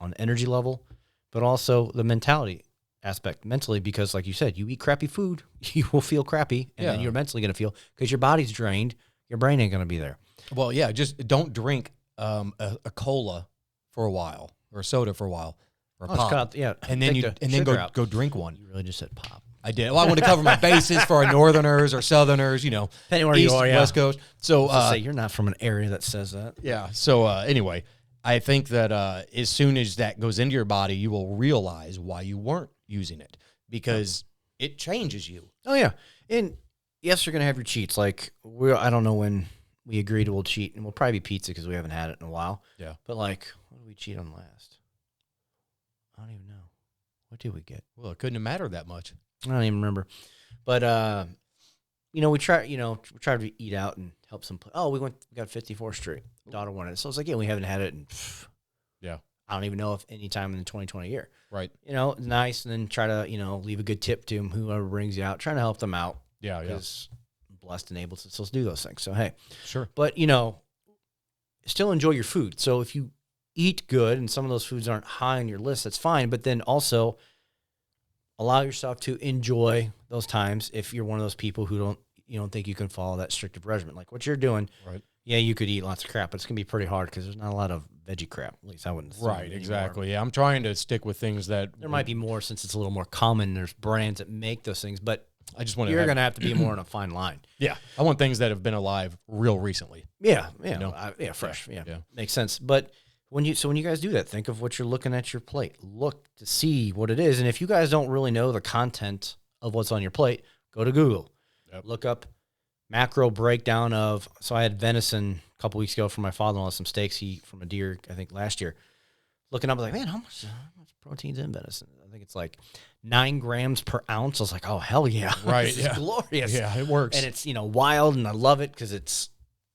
on energy level, but also the mentality aspect mentally, because like you said, you eat crappy food, you will feel crappy, and then you're mentally going to feel, because your body's drained, your brain ain't going to be there. Well, yeah, just don't drink a cola for a while or a soda for a while or pop. And then go drink one. You really just said pop. I did. Well, I want to cover my bases for our Northerners or Southerners, depending where East, you are, West Coast. So say you're not from an area that says that. Yeah. So anyway, I think that as soon as that goes into your body, you will realize why you weren't using it, because it changes you. Oh yeah, and yes, you're gonna have your cheats. Like I don't know when we agreed we'll cheat, and we'll probably be pizza because we haven't had it in a while. Yeah. But like, what did we cheat on last? I don't even know. What did we get? Well, it couldn't have mattered that much. I don't even remember. But we tried to eat out and help some. We got 54th Street. Daughter wanted it, so I was like, we haven't had it in. I don't even know if any time in the 2020 year. Right. Nice, and then try to leave a good tip to whoever brings you out, trying to help them out. Yeah. Because I'm blessed and able to still do those things. So hey, sure. But still enjoy your food. So if you eat good and some of those foods aren't high on your list, that's fine. But then also allow yourself to enjoy those times if you're one of those people who don't think you can follow that strict regimen. Like what you're doing, right? Yeah, you could eat lots of crap, but it's going to be pretty hard because there's not a lot of veggie crap. At least I wouldn't say. Right, exactly. Yeah, I'm trying to stick with things that... There might be more since it's a little more common. There's brands that make those things, but I just want you're going to have to be more on a fine line. Yeah, I want things that have been alive real recently. Yeah, fresh. Yeah, makes sense. But when you guys do that, think of what you're looking at your plate. Look to see what it is, and if you guys don't really know the content of what's on your plate, go to Google. Yep. Look up macro breakdown of. So I had venison a couple weeks ago for my father-in-law, some steaks from a deer, I think last year. Looking up, I was like, man, how much protein's in venison? I think it's like 9 grams per ounce. I was like, oh, hell yeah. Right. This is glorious. Yeah, it works. And it's, wild, and I love it because it's,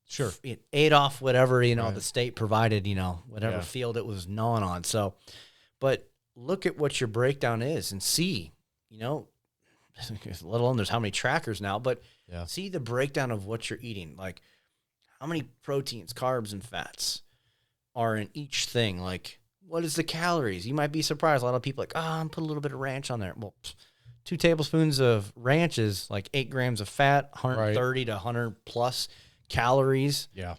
sure, it ate off whatever, right. the state provided, whatever field it was gnawing on. So, but look at what your breakdown is and see, let alone there's how many trackers now, but see the breakdown of what you're eating. Like how many proteins, carbs, and fats are in each thing. Like what is the calories? You might be surprised. A lot of people are like, I'm put a little bit of ranch on there. Well, 2 tablespoons of ranch is like 8 grams of fat, 130 to 100 plus calories. Yeah.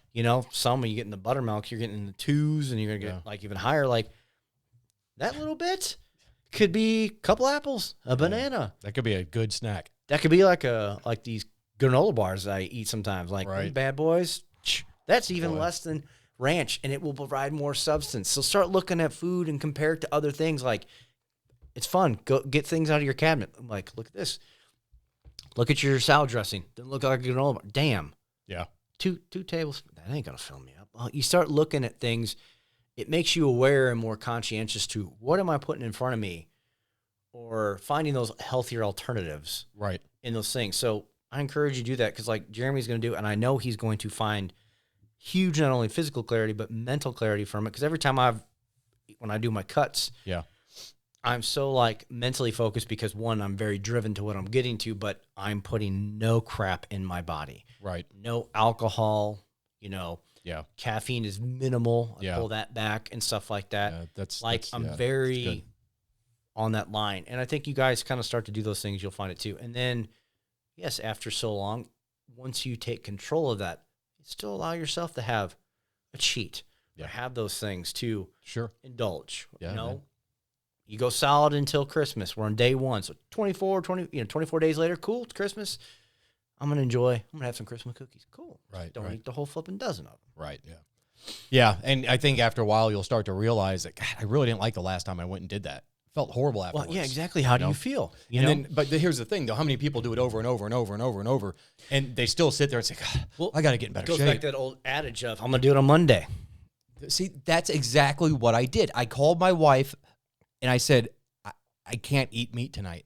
Some when you get in the buttermilk, you're getting in the 2s, and you're going to get like even higher. Like That little bit could be a couple apples, a banana. That could be a good snack. That could be like these granola bars I eat sometimes, like them bad boys. That's even less than ranch, and it will provide more substance. So start looking at food and compare it to other things. Like, it's fun. Go get things out of your cabinet. I'm like, look at this. Look at your salad dressing. Doesn't look like a granola bar. Damn. Yeah. Two tablespoons. That ain't gonna fill me up. Well, you start looking at things. It makes you aware and more conscientious to what am I putting in front of me, or finding those healthier alternatives. Right. In those things. So I encourage you to do that, because like Jeremy's going to do, and I know he's going to find huge not only physical clarity but mental clarity from it. Because every time when I do my cuts, I'm so like mentally focused, because one, I'm very driven to what I'm getting to, but I'm putting no crap in my body. Right. No alcohol, caffeine is minimal. I pull that back and stuff like that. I'm very on that line. And I think you guys kind of start to do those things, you'll find it too. And then, yes, after so long, once you take control of that, you still allow yourself to have a cheat, or have those things to indulge. You go solid until Christmas. We're on day 1. So 24 days later, cool, it's Christmas. I'm going to have some Christmas cookies. Cool. Right. Don't eat the whole flipping dozen of them. Right. Yeah. Yeah. And I think after a while, you'll start to realize that, God, I really didn't like the last time I went and did that. Felt horrible afterwards. Well, yeah, exactly. How do you feel? But here's the thing, though. How many people do it over and over and over and over and over, and they still sit there and say, God, well, I got to get in better shape. Goes back to that old adage of, I'm going to do it on Monday. See, that's exactly what I did. I called my wife, and I said, I can't eat meat tonight.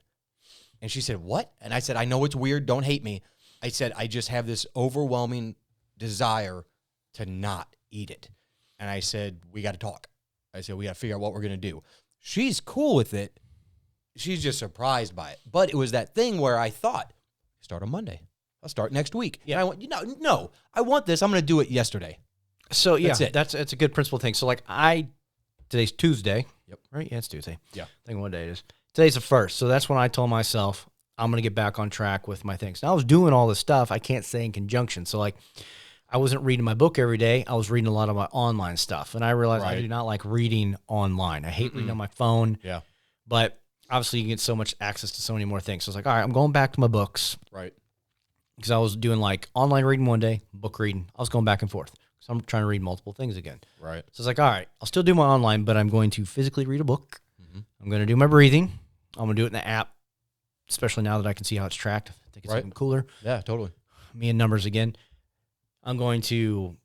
And she said, what? And I said, I know it's weird. Don't hate me. I said, I just have this overwhelming desire to not eat it. And I said, we got to talk. I said, we got to figure out what we're going to do. She's cool with it. She's just surprised by it. But it was that thing where I thought, start on Monday. I'll start next week. Yeah. And I went, no, I want this. I'm going to do it yesterday. So, yeah, that's a good principle thing. So, like, today's Tuesday. Yep. Right? Yeah, it's Tuesday. Yeah. I think what day it is. Today's the 1st. So that's when I told myself I'm going to get back on track with my things. Now, I was doing all this stuff. I can't say in conjunction. So, like, I wasn't reading my book every day. I was reading a lot of my online stuff. And I realized I do not like reading online. I hate reading on my phone. Yeah. But obviously you get so much access to so many more things. So I was like, all right, I'm going back to my books. Right. Because I was doing like online reading one day, book reading. I was going back and forth. So I'm trying to read multiple things again. Right. So it's like, all right, I'll still do my online, but I'm going to physically read a book. Mm-hmm. I'm going to do my breathing. I'm going to do it in the app, especially now that I can see how it's tracked. I think it's even cooler. Yeah, totally. Me and numbers again. I'm going to,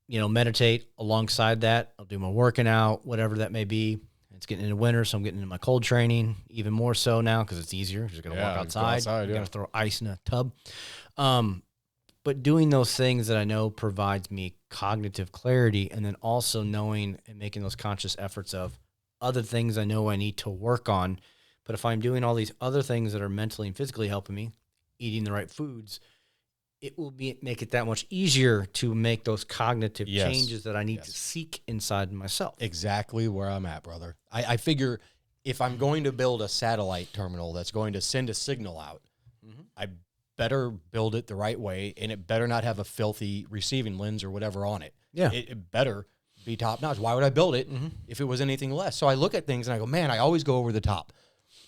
meditate alongside that. I'll do my working out, whatever that may be. It's getting into winter, so I'm getting into my cold training even more so now because it's easier. You're just going to walk outside. You got to throw ice in a tub. But doing those things that I know provides me cognitive clarity, and then also knowing and making those conscious efforts of other things I know I need to work on. But if I'm doing all these other things that are mentally and physically helping me, eating the right foods, it will make it that much easier to make those cognitive changes that I need to seek inside myself. Exactly where I'm at, brother. I figure if I'm going to build a satellite terminal that's going to send a signal out, I better build it the right way, and it better not have a filthy receiving lens or whatever on it. Yeah. It better be top notch. Why would I build it if it was anything less? So I look at things and I go, man, I always go over the top.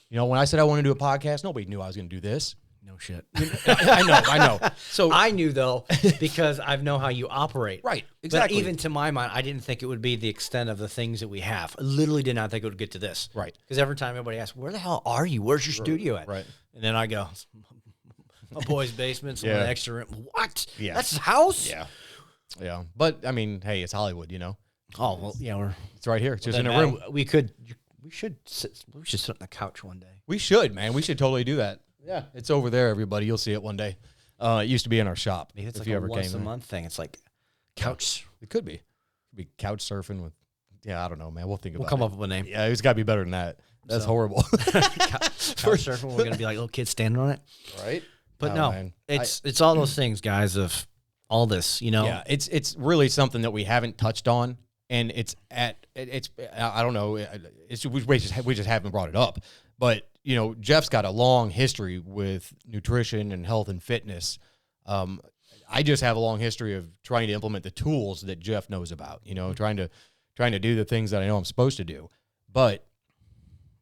When I said I want to do a podcast, nobody knew I was going to do this. No shit. I know. So I knew, though, because I know how you operate. Right, exactly. But even to my mind, I didn't think it would be the extent of the things that we have. I literally did not think it would get to this. Right. Because every time everybody asks, where the hell are you? Where's your studio at? Right. And then I go, my boy's basement, some extra room. What? Yeah. That's his house? Yeah. Yeah. But, I mean, hey, it's Hollywood, Oh, well, yeah. It's right here. It's just in a room. We should sit on the couch one day. We should, man. We should totally do that. Yeah, it's over there, everybody. You'll see it one day. It used to be in our shop. Maybe it's like a once-a-month thing. It's like couch. It could be. It could be couch surfing with, I don't know, man. We'll think about it. We'll come up with a name. Yeah, it's got to be better than that. That's horrible. Couch surfing, we're going to be like little kids standing on it. Right? But man. It's all those things, guys, of all this, Yeah, it's really something that we haven't touched on, and I don't know, we just haven't brought it up. But, Jeff's got a long history with nutrition and health and fitness. I just have a long history of trying to implement the tools that Jeff knows about, trying to do the things that I know I'm supposed to do. But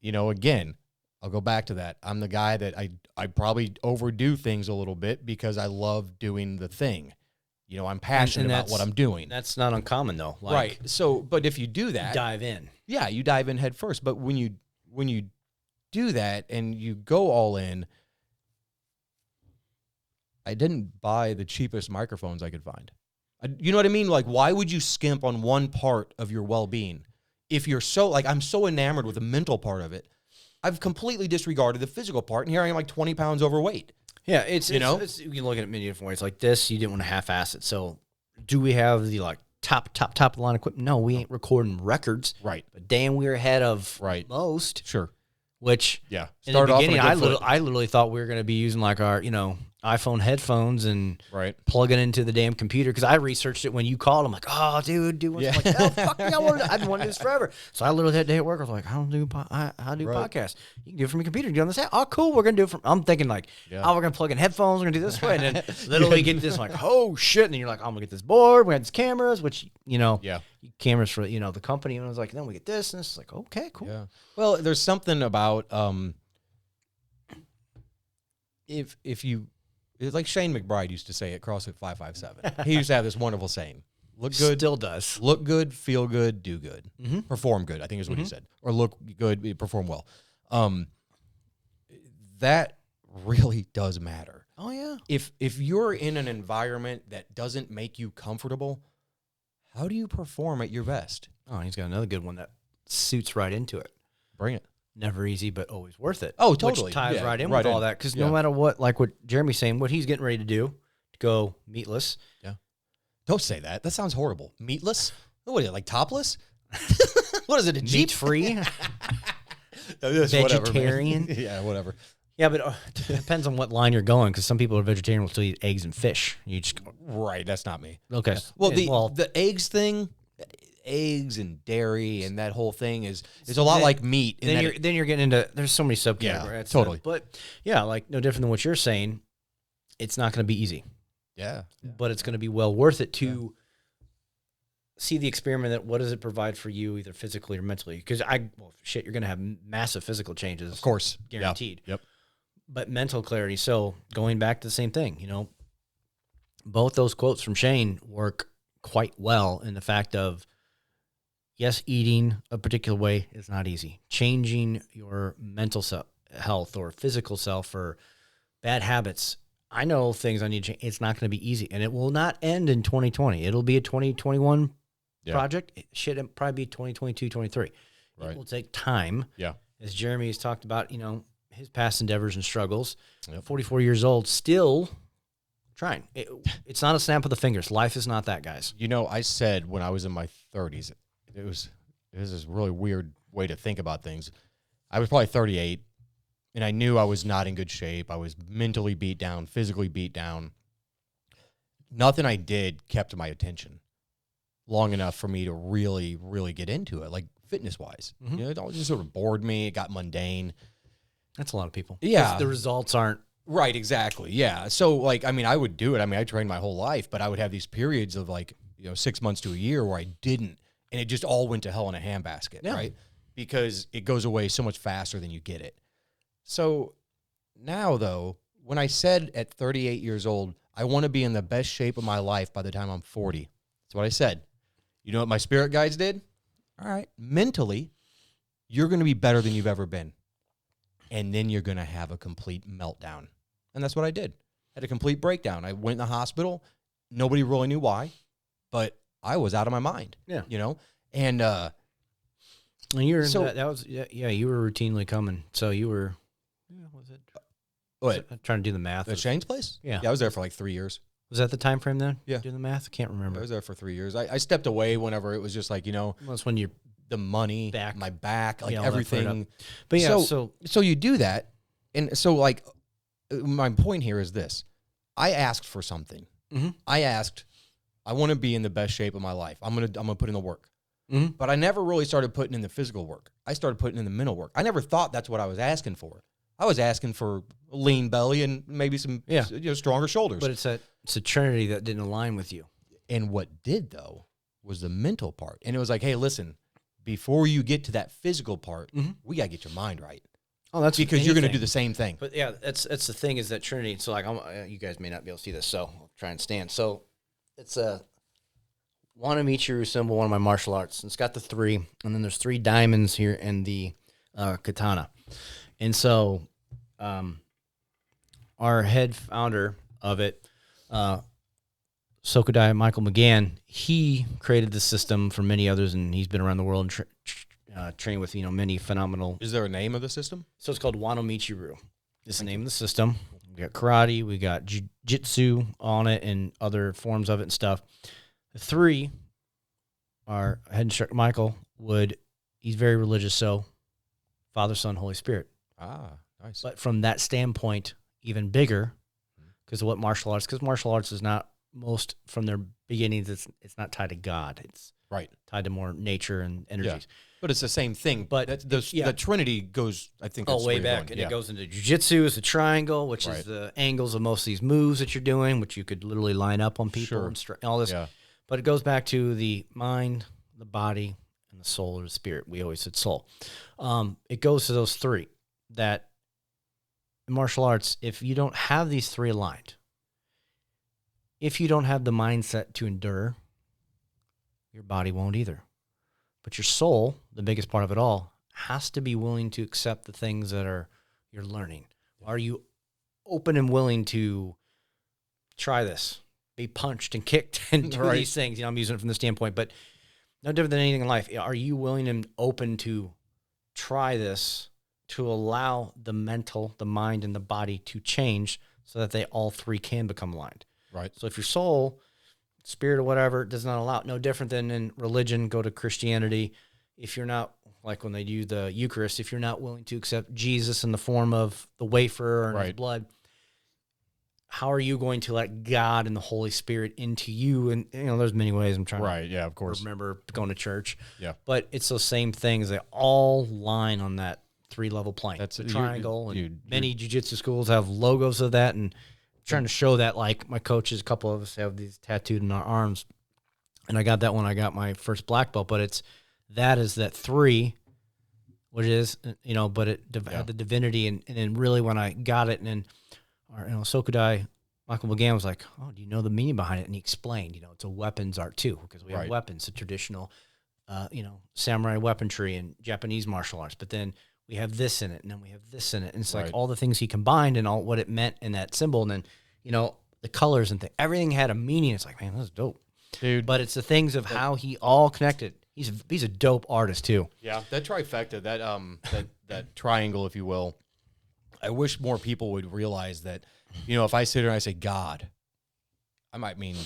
again, I'll go back to that. I'm the guy that I probably overdo things a little bit because I love doing the thing. I'm passionate about what I'm doing. That's not uncommon though. Right. So, but if you do that, dive in. Yeah, you dive in head first. But when you do that and you go all in, I didn't buy the cheapest microphones I could find. You know what I mean? Like, why would you skimp on one part of your well-being? If you're so, I'm so enamored with the mental part of it, I've completely disregarded the physical part, and here I am 20 pounds overweight. Yeah, it's you can look at it many different ways. Like this, you didn't want to half-ass it. So do we have the top of the line equipment? No, we ain't recording records. Right. But damn, we're ahead of most. Sure. Which in Started the beginning, I literally thought we were going to be using our iPhone headphones and plugging into the damn computer, because I researched it when you called. I'm like, oh, dude, do one. Yeah. I'm like, oh, fuck me, I've been wanting to do this forever. So I literally that day at work, I was like, how do podcasts? You can do it from your computer. You do it on this app. Oh, cool. We're gonna do it from. I'm thinking we're gonna plug in headphones. We're gonna do this way, and then literally get this oh shit, and then you're like, I'm gonna get this board. We had these cameras, which cameras for the company, and I was like, then we get this, and it's like, okay, cool. Yeah. Well, there's something about if you. It's like Shane McBride used to say at CrossFit 557. He used to have this wonderful saying: "Look good, still does. Look good, feel good, do good, perform good." I think is what he said, or look good, perform well. That really does matter. Oh yeah. If you're in an environment that doesn't make you comfortable, how do you perform at your best? Oh, he's got another good one that suits right into it. Bring it. Never easy, but always worth it. Oh, totally. Which ties right in with all that, because no matter what, like what Jeremy's saying, what he's getting ready to do, to go meatless. Yeah. Don't say that. That sounds horrible. Meatless? What is it, like topless? What is it, a Jeep? Meat-free? Vegetarian? Yeah, whatever. Yeah, but it depends on what line you're going, because some people are vegetarian will still eat eggs and fish. You just Right, that's not me. Okay. Well, the eggs thing... Eggs and dairy and that whole thing is a lot like meat. Then you're getting into, there's so many subcategories. Yeah, totally. But yeah, no different than what you're saying. It's not going to be easy. Yeah. But it's going to be well worth it to see the experiment. That what does it provide for you, either physically or mentally? Because you're going to have massive physical changes, of course, guaranteed. Yep. But mental clarity. So going back to the same thing, both those quotes from Shane work quite well in the fact of, yes, eating a particular way is not easy. Changing your mental health or physical self or bad habits, I know things I need to change. It's not going to be easy, and it will not end in 2020. It'll be a 2021 project. It should probably be 2022, 23. Right. It will take time. Yeah. As Jeremy has talked about, his past endeavors and struggles. 44 years old, still trying. It's not a snap of the fingers. Life is not that, guys. I said when I was in my 30s, it was this really weird way to think about things. I was probably 38, and I knew I was not in good shape. I was mentally beat down, physically beat down. Nothing I did kept my attention long enough for me to really, really get into it, like fitness-wise. It all just sort of bored me. It got mundane. That's a lot of people. Yeah. The results aren't. Right, exactly. Yeah. So, I would do it. I trained my whole life, but I would have these periods of 6 months to a year where I didn't. And it just all went to hell in a handbasket, right? Because it goes away so much faster than you get it. So now, though, when I said at 38 years old, I want to be in the best shape of my life by the time I'm 40, that's what I said. You know what my spirit guides did? All right, mentally, you're going to be better than you've ever been. And then you're going to have a complete meltdown. And that's what I did. I had a complete breakdown. I went in the hospital. Nobody really knew why, but I was out of my mind. Yeah. And you were, you were routinely coming. So you were, was it? What? I'm trying to do the math. At Shane's place? Yeah. Yeah, I was there for 3 years. Was that the time frame then? Yeah. Doing the math? I can't remember. I was there for 3 years. I stepped away whenever it was just that's when you're the money, my back, everything. But yeah, so you do that. And so my point here is this. I asked for something. Mm-hmm. I asked, I want to be in the best shape of my life. I'm gonna put in the work. Mm-hmm. But I never really started putting in the physical work. I started putting in the mental work. I never thought that's what I was asking for. I was asking for a lean belly and maybe some stronger shoulders. But it's a trinity that didn't align with you. And what did, though, was the mental part. And it was like, hey, listen, before you get to that physical part, we got to get your mind right. Oh, that's because you're going to do the same thing. But yeah, that's the thing is that Trinity. So like, you guys may not be able to see this, so I'll try and stand. So it's a Wanamichiru symbol, one of my martial arts. And it's got the 3, and then there's 3 diamonds here in the katana. And so our head founder of it, Sokudai Michael McGann, he created the system for many others, and he's been around the world and trained with many phenomenal. Is there a name of the system? So it's called Wanamichiru. This is the name of the system. We got karate, we got jiu-jitsu on it, and other forms of it and stuff. The 3, our head instructor Michael he's very religious, so Father, Son, Holy Spirit. Ah, nice. But from that standpoint, even bigger, because of what martial arts is not from their beginnings, it's not tied to God. It's tied to more nature and energies. Yeah. But it's the same thing. But the Trinity goes, I think, that's way back. And it goes into jiu-jitsu as a triangle, which is the angles of most of these moves that you're doing, which you could literally line up on people and all this. Yeah. But it goes back to the mind, the body, and the soul or the spirit. We always said soul. It goes to those 3 that in martial arts, if you don't have these 3 aligned, if you don't have the mindset to endure, your body won't either. But your soul, the biggest part of it all, has to be willing to accept the things that you're learning. Are you open and willing to try this, be punched and kicked and do these things? I'm using it from the standpoint, but no different than anything in life. Are you willing and open to try this, to allow the mental, the mind, and the body to change so that they all 3 can become aligned? Right. So if your soul, spirit, or whatever does not allow it, no different than in religion, go to Christianity. If you're not, like when they do the Eucharist, if you're not willing to accept Jesus in the form of the wafer or his blood, how are you going to let God and the Holy Spirit into you? And there's many ways. I'm trying to of course. remember going to church. Yeah. But it's those same things. They all line on that 3-level plane. That's a triangle. Many jiu-jitsu schools have logos of that, and trying to show that, like my coaches, a couple of us have these tattooed in our arms, and I got that when I got my first black belt. But that 3, what it is, but it had the divinity, and then really when I got it, and then our Sokudai Michael McGann was like, "Oh, do you know the meaning behind it?" And he explained, it's a weapons art too, because we have weapons, the traditional, samurai weaponry and Japanese martial arts, but then we have this in it, and then we have this in it. And it's like all the things he combined and all what it meant in that symbol. And then, the colors and everything had a meaning. It's like, man, that's dope. Dude. But it's the things of how he all connected. He's a dope artist too. Yeah. That trifecta, that triangle, if you will, I wish more people would realize that, if I sit here and I say God, I might mean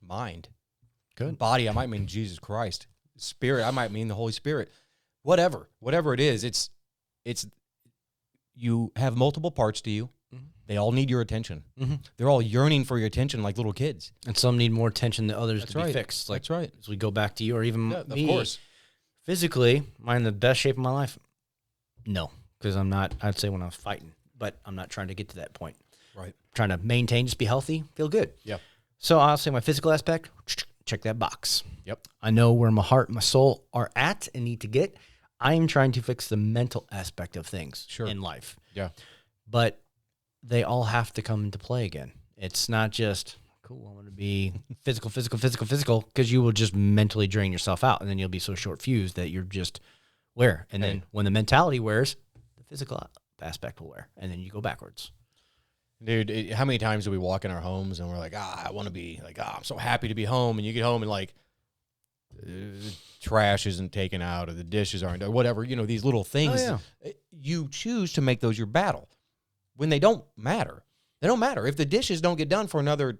mind. Good. Body, I might mean Jesus Christ. Spirit, I might mean the Holy Spirit. Whatever it is, it's you have multiple parts to you. Mm-hmm. They all need your attention. Mm-hmm. They're all yearning for your attention like little kids. And some need more attention than others to be fixed. That's right. As we go back to you, or even me. Of course. Physically, am I in the best shape of my life? No, because I'm not. I'd say when I was fighting, but I'm not trying to get to that point. Right. I'm trying to maintain, just be healthy, feel good. Yeah. So I'll say my physical aspect, check that box. Yep. I know where my heart and my soul are at and need to get. I am trying to fix the mental aspect of things in life. Yeah. But they all have to come into play again. It's not just, cool, I want to be physical, because you will just mentally drain yourself out, and then you'll be so short-fused that you're just wear. And then when the mentality wears, the physical aspect will wear, and then you go backwards. Dude, how many times do we walk in our homes and we're like, I want to be like, I'm so happy to be home, and you get home and like, trash isn't taken out or the dishes aren't, or whatever, these little things. Oh, yeah. You choose to make those your battle when they don't matter. They don't matter. If the dishes don't get done for another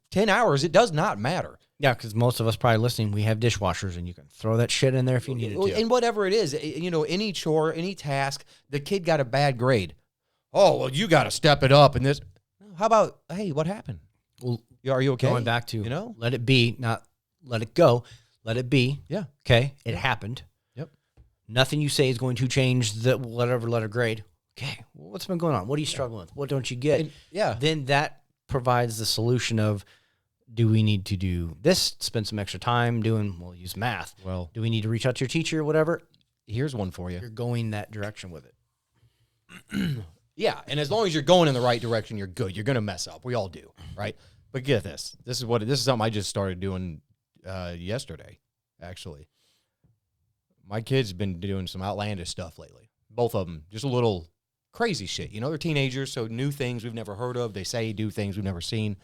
10 hours, it does not matter. Yeah, because most of us probably listening, we have dishwashers, and you can throw that shit in there if you need it to. And whatever it is, any chore, any task, the kid got a bad grade. Oh, well, you got to step it up. And this, how about, hey, what happened? Well, are you okay? Going back to, let it be, not let it go. Let it be. Yeah. Okay. It happened. Yep. Nothing you say is going to change the whatever letter grade. Okay. Well, what's been going on? What are you struggling with? What don't you get? And, Then that provides the solution of do we need to do this, spend some extra time doing, we'll use math. Well, do we need to reach out to your teacher, whatever? Here's one for you. You're going that direction with it. Yeah, and as long as you're going in the right direction, you're good. You're going to mess up. We all do, right? But get this. This is something I just started doing yesterday, actually. My kids have been doing some outlandish stuff lately. Both of them, just a little crazy shit. They're teenagers, so new things we've never heard of. They do things we've never seen.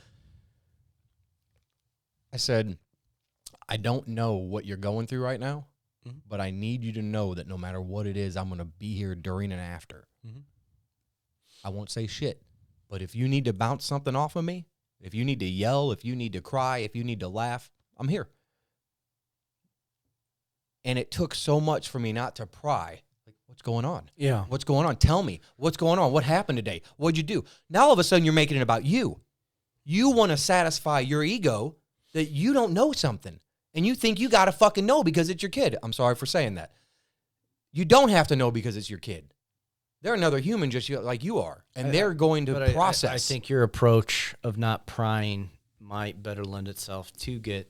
I said, I don't know what you're going through right now, but I need you to know that no matter what it is, I'm going to be here during and after. Mm-hmm. I won't say shit, but if you need to bounce something off of me, if you need to yell, if you need to cry, if you need to laugh, I'm here. And it took so much for me not to pry. Like, what's going on? Yeah. What's going on? Tell me. What's going on? What happened today? What'd you do? Now all of a sudden you're making it about you. You want to satisfy your ego that you don't know something. And you think you got to fucking know because it's your kid. I'm sorry for saying that. You don't have to know because it's your kid. They're another human just like you are. And they're going to process. I think your approach of not prying might better lend itself to get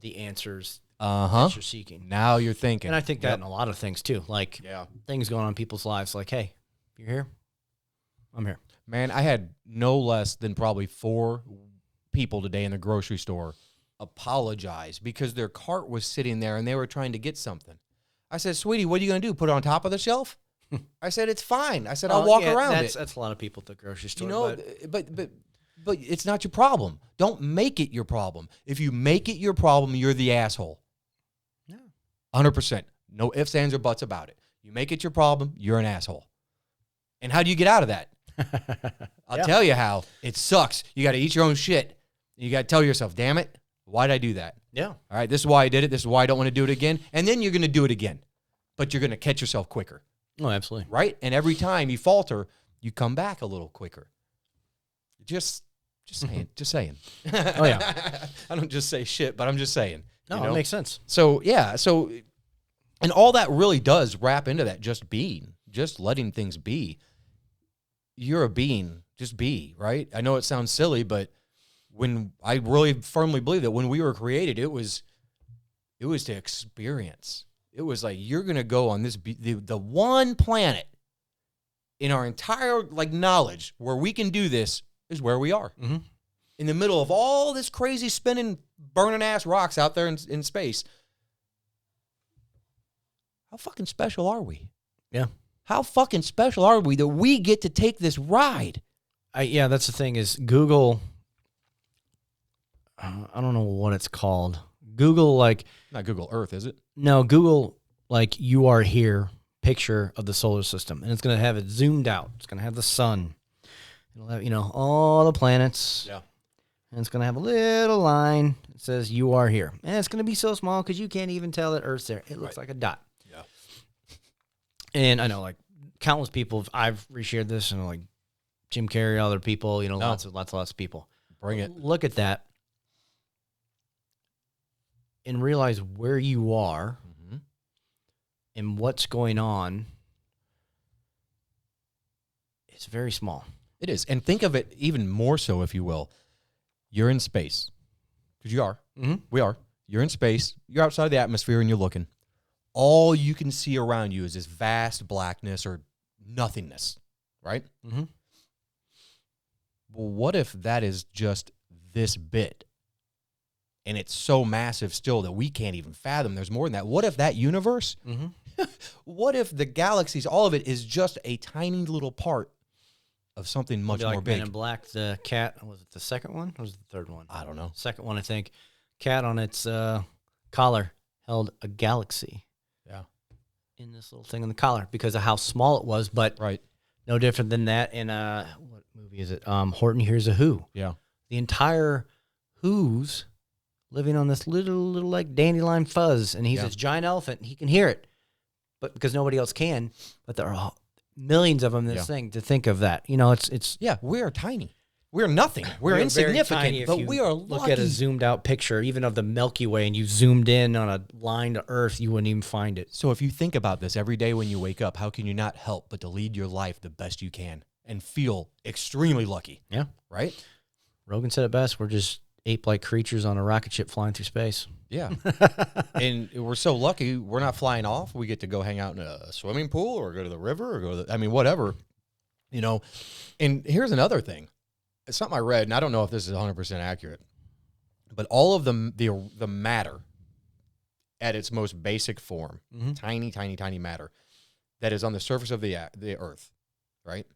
the answers that you're seeking. Now you're thinking. And I think that in a lot of things too. Like things going on in people's lives. Like, hey, you're here, I'm here. Man, I had no less than probably 4 people today in the grocery store apologize because their cart was sitting there and they were trying to get something. I said, sweetie, what are you going to do? Put it on top of the shelf? I said, it's fine. I said, I'll walk around it. That's a lot of people at the grocery store. But it's not your problem. Don't make it your problem. If you make it your problem, you're the asshole. Yeah. 100%. No ifs, ands, or buts about it. You make it your problem, you're an asshole. And how do you get out of that? I'll tell you how. It sucks. You got to eat your own shit. You got to tell yourself, damn it, why did I do that? Yeah. All right, this is why I did it. This is why I don't want to do it again. And then you're going to do it again. But you're going to catch yourself quicker. Oh, absolutely. Right? And every time you falter, you come back a little quicker. Just saying. Just saying. Oh, yeah. I don't just say shit, but I'm just saying. No, it makes sense. So, yeah. So, and all that really does wrap into that just being, just letting things be. You're a being. Just be, right? I know it sounds silly, but when I really firmly believe that when we were created, it was to experience. It was like, you're going to go on this, the one planet in our entire knowledge where we can do this is where we are. Mm-hmm. In the middle of all this crazy spinning, burning ass rocks out there in space. How fucking special are we? Yeah. How fucking special are we that we get to take this ride? That's the thing is Google, I don't know what it's called. Google, not Google Earth, is it? No, Google, you are here, picture of the solar system. And it's going to have it zoomed out. It's going to have the sun. It'll have, all the planets. Yeah. And it's going to have a little line that says, you are here. And it's going to be so small because you can't even tell that Earth's there. It looks like a dot. Yeah. And I know, countless people, I've reshared this, and Jim Carrey, other people, lots of people. Bring it. Look at that. And realize where you are and what's going on. It's very small. It is. And think of it even more so, if you will. You're in space. Because you are. Mm-hmm. We are. You're in space. You're outside of the atmosphere and you're looking. All you can see around you is this vast blackness or nothingness. Right? Mm-hmm. Well, what if that is just this bit? And it's so massive still that we can't even fathom. There's more than that. What if that universe, what if the galaxies, all of it is just a tiny little part of something much more big? Men in Black, the cat, was it the second one or was it the third one? I don't know. Second one, I think. Cat on its collar held a galaxy. Yeah. In this little thing on the collar because of how small it was, but no different than that in, what movie is it? Horton Hears a Who. Yeah. The entire Who's living on this little dandelion fuzz, and he's this giant elephant, and he can hear it, but because nobody else can, but there are millions of them in this thing to think of that. It's we are tiny. We're nothing. We're insignificant, but we are lucky. Look at a zoomed out picture, even of the Milky Way, and you zoomed in on a line to Earth, you wouldn't even find it. So if you think about this every day when you wake up, how can you not help but to lead your life the best you can and feel extremely lucky? Yeah. Right? Rogan said it best. We're just ape-like creatures on a rocket ship flying through space. Yeah. And we're so lucky we're not flying off. We get to go hang out in a swimming pool or go to the river or go to whatever, And here's another thing. It's something I read, and I don't know if this is 100% accurate, but all of the matter at its most basic form, tiny, tiny, tiny matter that is on the surface of the earth, right,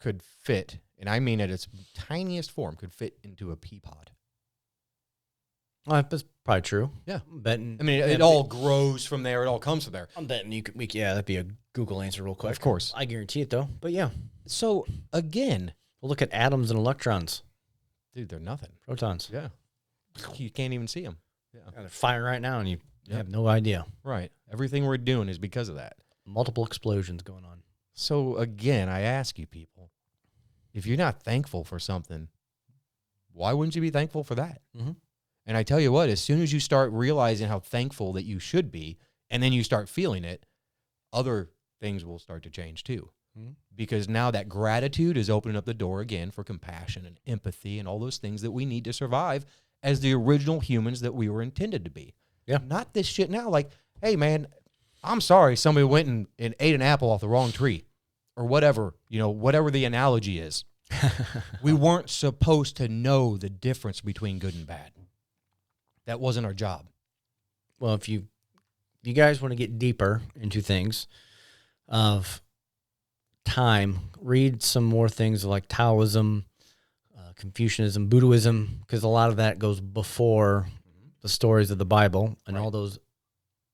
could fit, and I mean at its tiniest form, could fit into a pea pod. That's probably true. Yeah. I'm betting. I mean, it all grows from there. It all comes from there. I'm betting that'd be a Google answer real quick. Of course. I guarantee it, though. But yeah. So, again. Well, look at atoms and electrons. Dude, they're nothing. Protons. Yeah. You can't even see them. Yeah. They're firing right now, and you have no idea. Right. Everything we're doing is because of that. Multiple explosions going on. So, again, I ask you people, if you're not thankful for something, why wouldn't you be thankful for that? Mm-hmm. And I tell you what, as soon as you start realizing how thankful that you should be, and then you start feeling it, other things will start to change too. Mm-hmm. Because now that gratitude is opening up the door again for compassion and empathy and all those things that we need to survive as the original humans that we were intended to be. Yeah. Not this shit now. Like, hey, man, I'm sorry somebody went and ate an apple off the wrong tree or whatever, whatever the analogy is. We weren't supposed to know the difference between good and bad. That wasn't our job. Well, if you guys want to get deeper into things of time, read some more things like Taoism, Confucianism, Buddhism, because a lot of that goes before the stories of the Bible and all those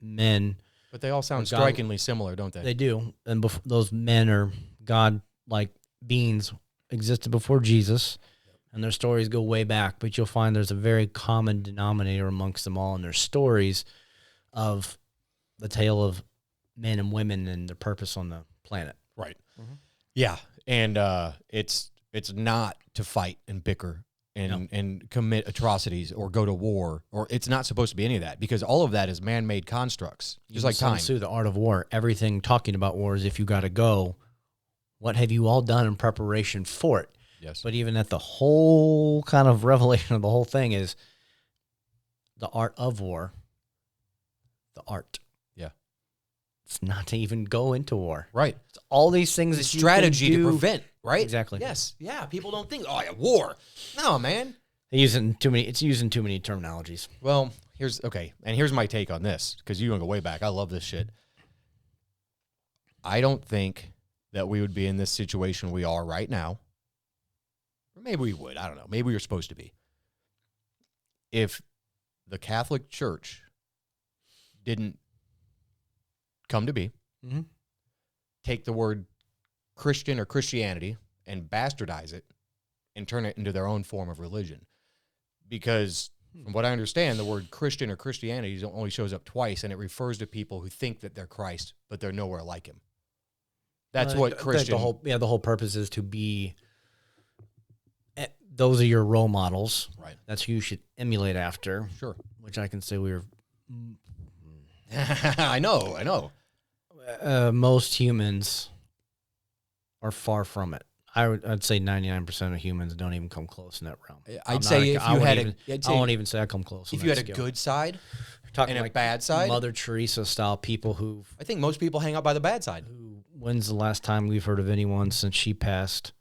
men. But they all sound strikingly similar, don't they? They do. And those men are God-like beings existed before Jesus. And their stories go way back, but you'll find there's a very common denominator amongst them all, and their stories of the tale of men and women and their purpose on the planet. Right. Mm-hmm. Yeah, and it's not to fight and bicker and commit atrocities or go to war, or it's not supposed to be any of that, because all of that is man-made constructs, just like time. Sun Tzu, The Art of War, everything talking about war is if you got to go, what have you all done in preparation for it? Yes. But even at the whole kind of revelation of the whole thing is the art of war, the art. Yeah. It's not to even go into war. Right. It's all these things that strategy to prevent, right? Exactly. Yes. Yeah. People don't think, oh, yeah, war. No, man. It's using too many terminologies. Well, here's my take on this, because you want to go way back. I love this shit. I don't think that we would be in this situation we are right now. Or maybe we would. I don't know. Maybe we were supposed to be. If the Catholic Church didn't come to be, take the word Christian or Christianity and bastardize it and turn it into their own form of religion. Because from what I understand, the word Christian or Christianity only shows up twice, and it refers to people who think that they're Christ, but they're nowhere like him. That's what Christian... The whole purpose is to be... Those are your role models. Right. That's who you should emulate after. Sure. Which I can say we're... I know. Most humans are far from it. I'd say 99% of humans don't even come close in that realm. I won't even say I come close. If you had a good side and a bad side, Mother Teresa style people who... I think most people hang out by the bad side. When's the last time we've heard of anyone since she passed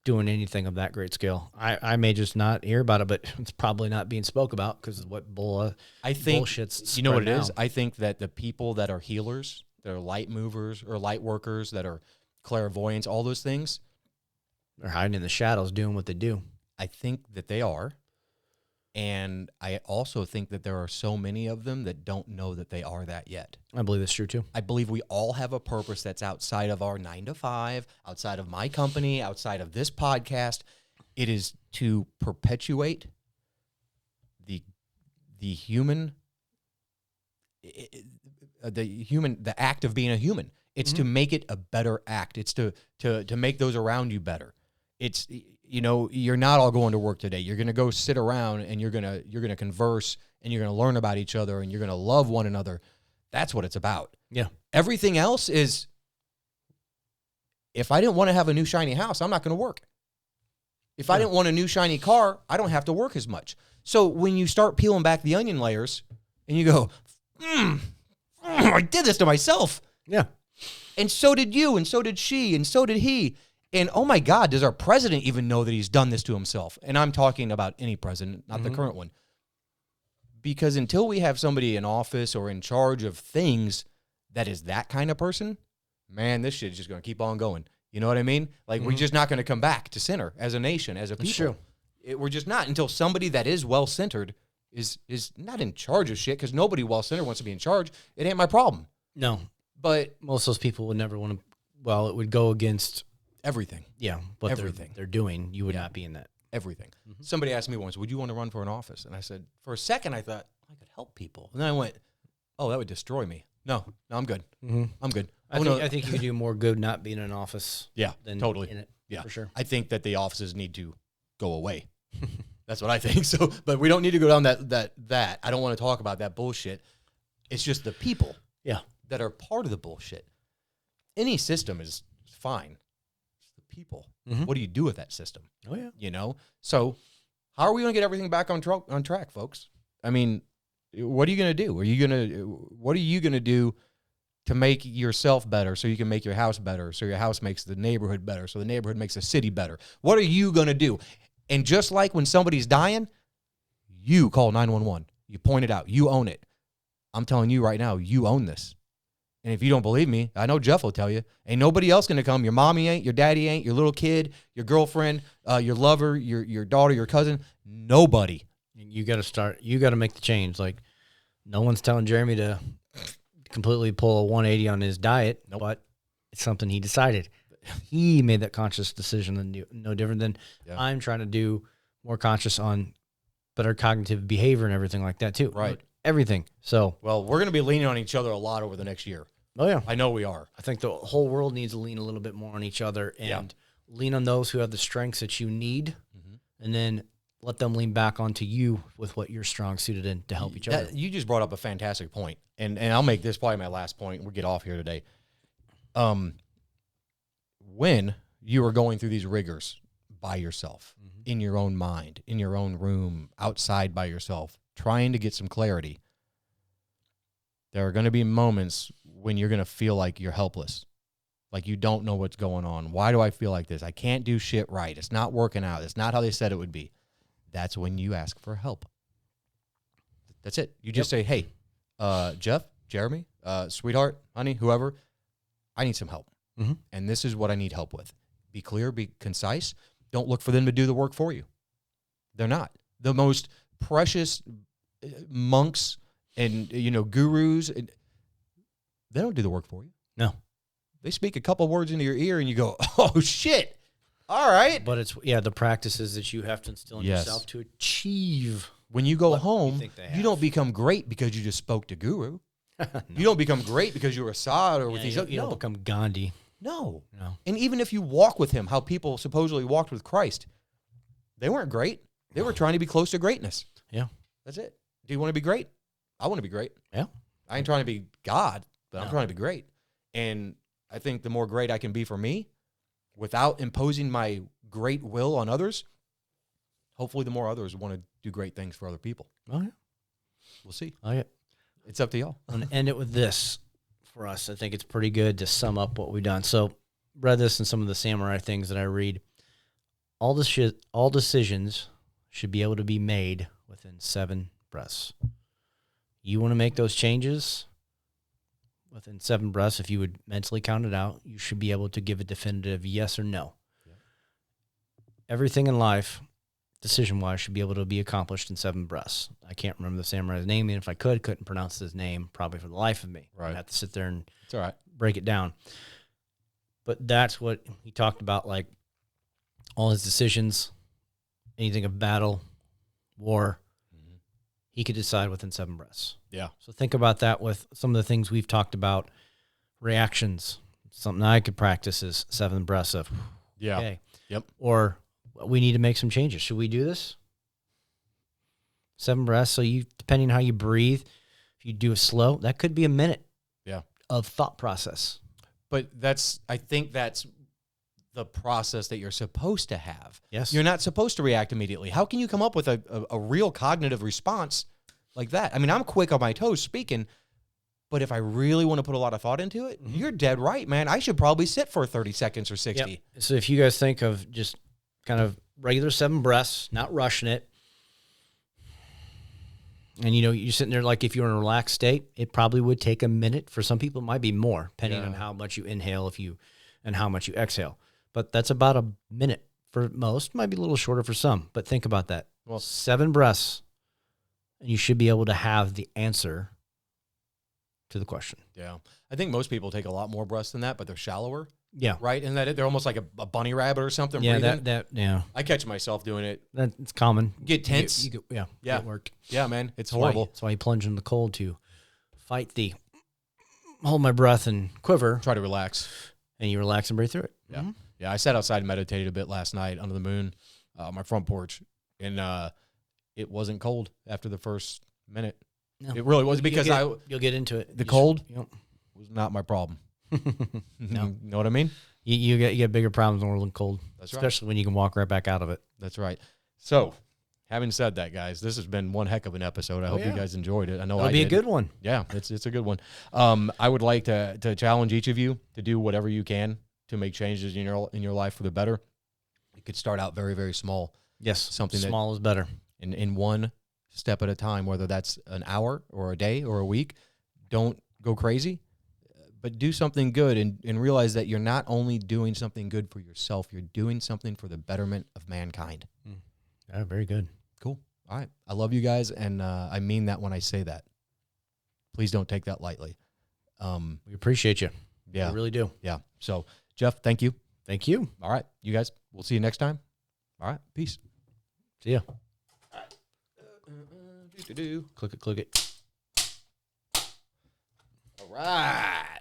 doing anything of that great scale? I may just not hear about it, but it's probably not being spoke about because of what bullshit's. You know what it now. is? I think that the people that are healers, that are light movers or light workers, that are clairvoyants, all those things, they're hiding in the shadows doing what they do. I think that they are. And I also think that there are so many of them that don't know that they are that yet. I believe that's true, too. I believe we all have a purpose that's outside of our 9 to 5, outside of my company, outside of this podcast. It is to perpetuate the act of being a human. It's to make it a better act. It's to make those around you better. It's, you're not all going to work today. You're going to go sit around and you're going to converse and you're going to learn about each other and you're going to love one another. That's what it's about. Yeah. Everything else is, if I didn't want to have a new shiny house, I'm not going to work. If I didn't want a new shiny car, I don't have to work as much. So when you start peeling back the onion layers and you go, I did this to myself. Yeah. And so did you, and so did she, and so did he. And oh my God, does our president even know that he's done this to himself? And I'm talking about any president, not the current one. Because until we have somebody in office or in charge of things that is that kind of person, man, this shit is just going to keep on going. You know what I mean? Like, we're just not going to come back to center as a nation, as a people. That's true. We're just not, until somebody that is well-centered is not in charge of shit, because nobody well-centered wants to be in charge. It ain't my problem. No. But most of those people would never want to, well, it would go against everything. Yeah, what everything they're doing. You would not be in that. Everything. Somebody asked me once, would you want to run for an office? And I said, for a second, I thought, I could help people. And then I went, oh, that would destroy me. No, I'm good. I'm good. I think you could do more good not being in an office. Yeah, than totally. In it, yeah, for sure. I think that the offices need to go away. That's what I think. So, but we don't need to go down that. I don't want to talk about that bullshit. It's just the people. Yeah. That are part of the bullshit. Any system is fine. It's the people. What do you do with that system? Oh yeah. You know. So, how are we going to get everything back on track, folks? I mean, what are you going to do? What are you going to do to make yourself better, so you can make your house better, so your house makes the neighborhood better, so the neighborhood makes the city better? What are you going to do? And just like when somebody's dying, you call 911. You point it out. You own it. I'm telling you right now, you own this. And if you don't believe me, I know Jeff will tell you. Ain't nobody else going to come. Your mommy ain't, your daddy ain't, your little kid, your girlfriend, your lover, your daughter, your cousin. Nobody. You got to start. You got to make the change. Like, no one's telling Jeremy to completely pull a 180 on his diet, but it's something he decided. He made that conscious decision, and no different than I'm trying to do more conscious on better cognitive behavior and everything like that too. Right. Everything. So, well, we're going to be leaning on each other a lot over the next year. Oh yeah. I know we are. I think the whole world needs to lean a little bit more on each other and lean on those who have the strengths that you need, and then let them lean back onto you with what you're strong suited in to help each other. You just brought up a fantastic point, and I'll make this probably my last point. We'll get off here today. When you are going through these rigors by yourself, in your own mind, in your own room, outside by yourself, trying to get some clarity, there are going to be moments when you're going to feel like you're helpless, like you don't know what's going on. Why do I feel like this? I can't do shit right. It's not working out. It's not how they said it would be. That's when you ask for help. That's it. You just say, hey, Jeff, Jeremy, sweetheart, honey, whoever, I need some help. And this is what I need help with. Be clear, be concise. Don't look for them to do the work for you. They're not. The most precious monks and, gurus, they don't do the work for you. No. They speak a couple words into your ear and you go, oh, shit. All right. But it's, the practices that you have to instill in yourself to achieve. When you go home, you don't become great because you just spoke to Guru. No. You don't become great because you were Assad or with these other. You don't become Gandhi. No. And even if you walk with him, how people supposedly walked with Christ, they weren't great. They were trying to be close to greatness. Yeah. That's it. Do you want to be great? I want to be great. Yeah. I ain't trying to be God, but I'm trying to be great. And I think the more great I can be for me without imposing my great will on others, hopefully the more others want to do great things for other people. Oh, yeah. We'll see. Oh, yeah. It's up to y'all. I'm going to end it with this for us. I think it's pretty good to sum up what we've done. So, read this and some of the samurai things that I read. All decisions should be able to be made within 7 breaths. You want to make those changes within 7 breaths. If you would mentally count it out, you should be able to give a definitive yes or no. Yep. Everything in life, decision-wise, should be able to be accomplished in 7 breaths. I can't remember the samurai's name, and if I couldn't pronounce his name probably for the life of me. Right. I'd have to sit there and it's all right. break it down. But that's what he talked about, like all his decisions, anything of battle, war, he could decide within 7 breaths. Yeah. So think about that with some of the things we've talked about. Reactions. Something I could practice is 7 breaths of, okay. Yep. Or we need to make some changes. Should we do this? 7 breaths. So you, depending on how you breathe, if you do it slow, that could be a minute of thought process. But I think that's the process that you're supposed to have. Yes. You're not supposed to react immediately. How can you come up with a real cognitive response like that? I mean, I'm quick on my toes speaking, but if I really want to put a lot of thought into it, you're dead right, man. I should probably sit for 30 seconds or 60. Yep. So if you guys think of just kind of regular 7 breaths, not rushing it, and, you know, you're sitting there like if you're in a relaxed state, it probably would take a minute. For some people, it might be more, depending on how much you inhale and how much you exhale. But that's about a minute for most. Might be a little shorter for some, but think about that. Well, 7 breaths, and you should be able to have the answer to the question. Yeah. I think most people take a lot more breaths than that, but they're shallower. Yeah. Right? And that they're almost like a bunny rabbit or something. Yeah, breathing. yeah. I catch myself doing it. It's common. Get tense. Get work. Yeah, man. It's horrible. That's why you plunge in the cold to fight the hold my breath and quiver. Try to relax. And you relax and breathe through it. Yeah. Mm-hmm. Yeah, I sat outside and meditated a bit last night under the moon on my front porch, and it wasn't cold after the first minute. No. It really was because you'll get into it. The cold was not my problem. No. You know what I mean? You get bigger problems in the world than cold. That's right. Especially when you can walk right back out of it. That's right. So, having said that, guys, this has been one heck of an episode. I hope you guys enjoyed it. I know It'll be a good one. Yeah, it's a good one. I would like to challenge each of you to do whatever you can to make changes in your life for the better. You could start out very, very small. Yes, something small is better. In one step at a time, whether that's an hour or a day or a week. Don't go crazy, but do something good and realize that you're not only doing something good for yourself, you're doing something for the betterment of mankind. Yeah, very good. Cool. All right. I love you guys, and I mean that when I say that. Please don't take that lightly. We appreciate you. Yeah. We really do. Yeah. So, Jeff, thank you. Thank you. All right. You guys, we'll see you next time. All right. Peace. See ya. All right. Click it. All right.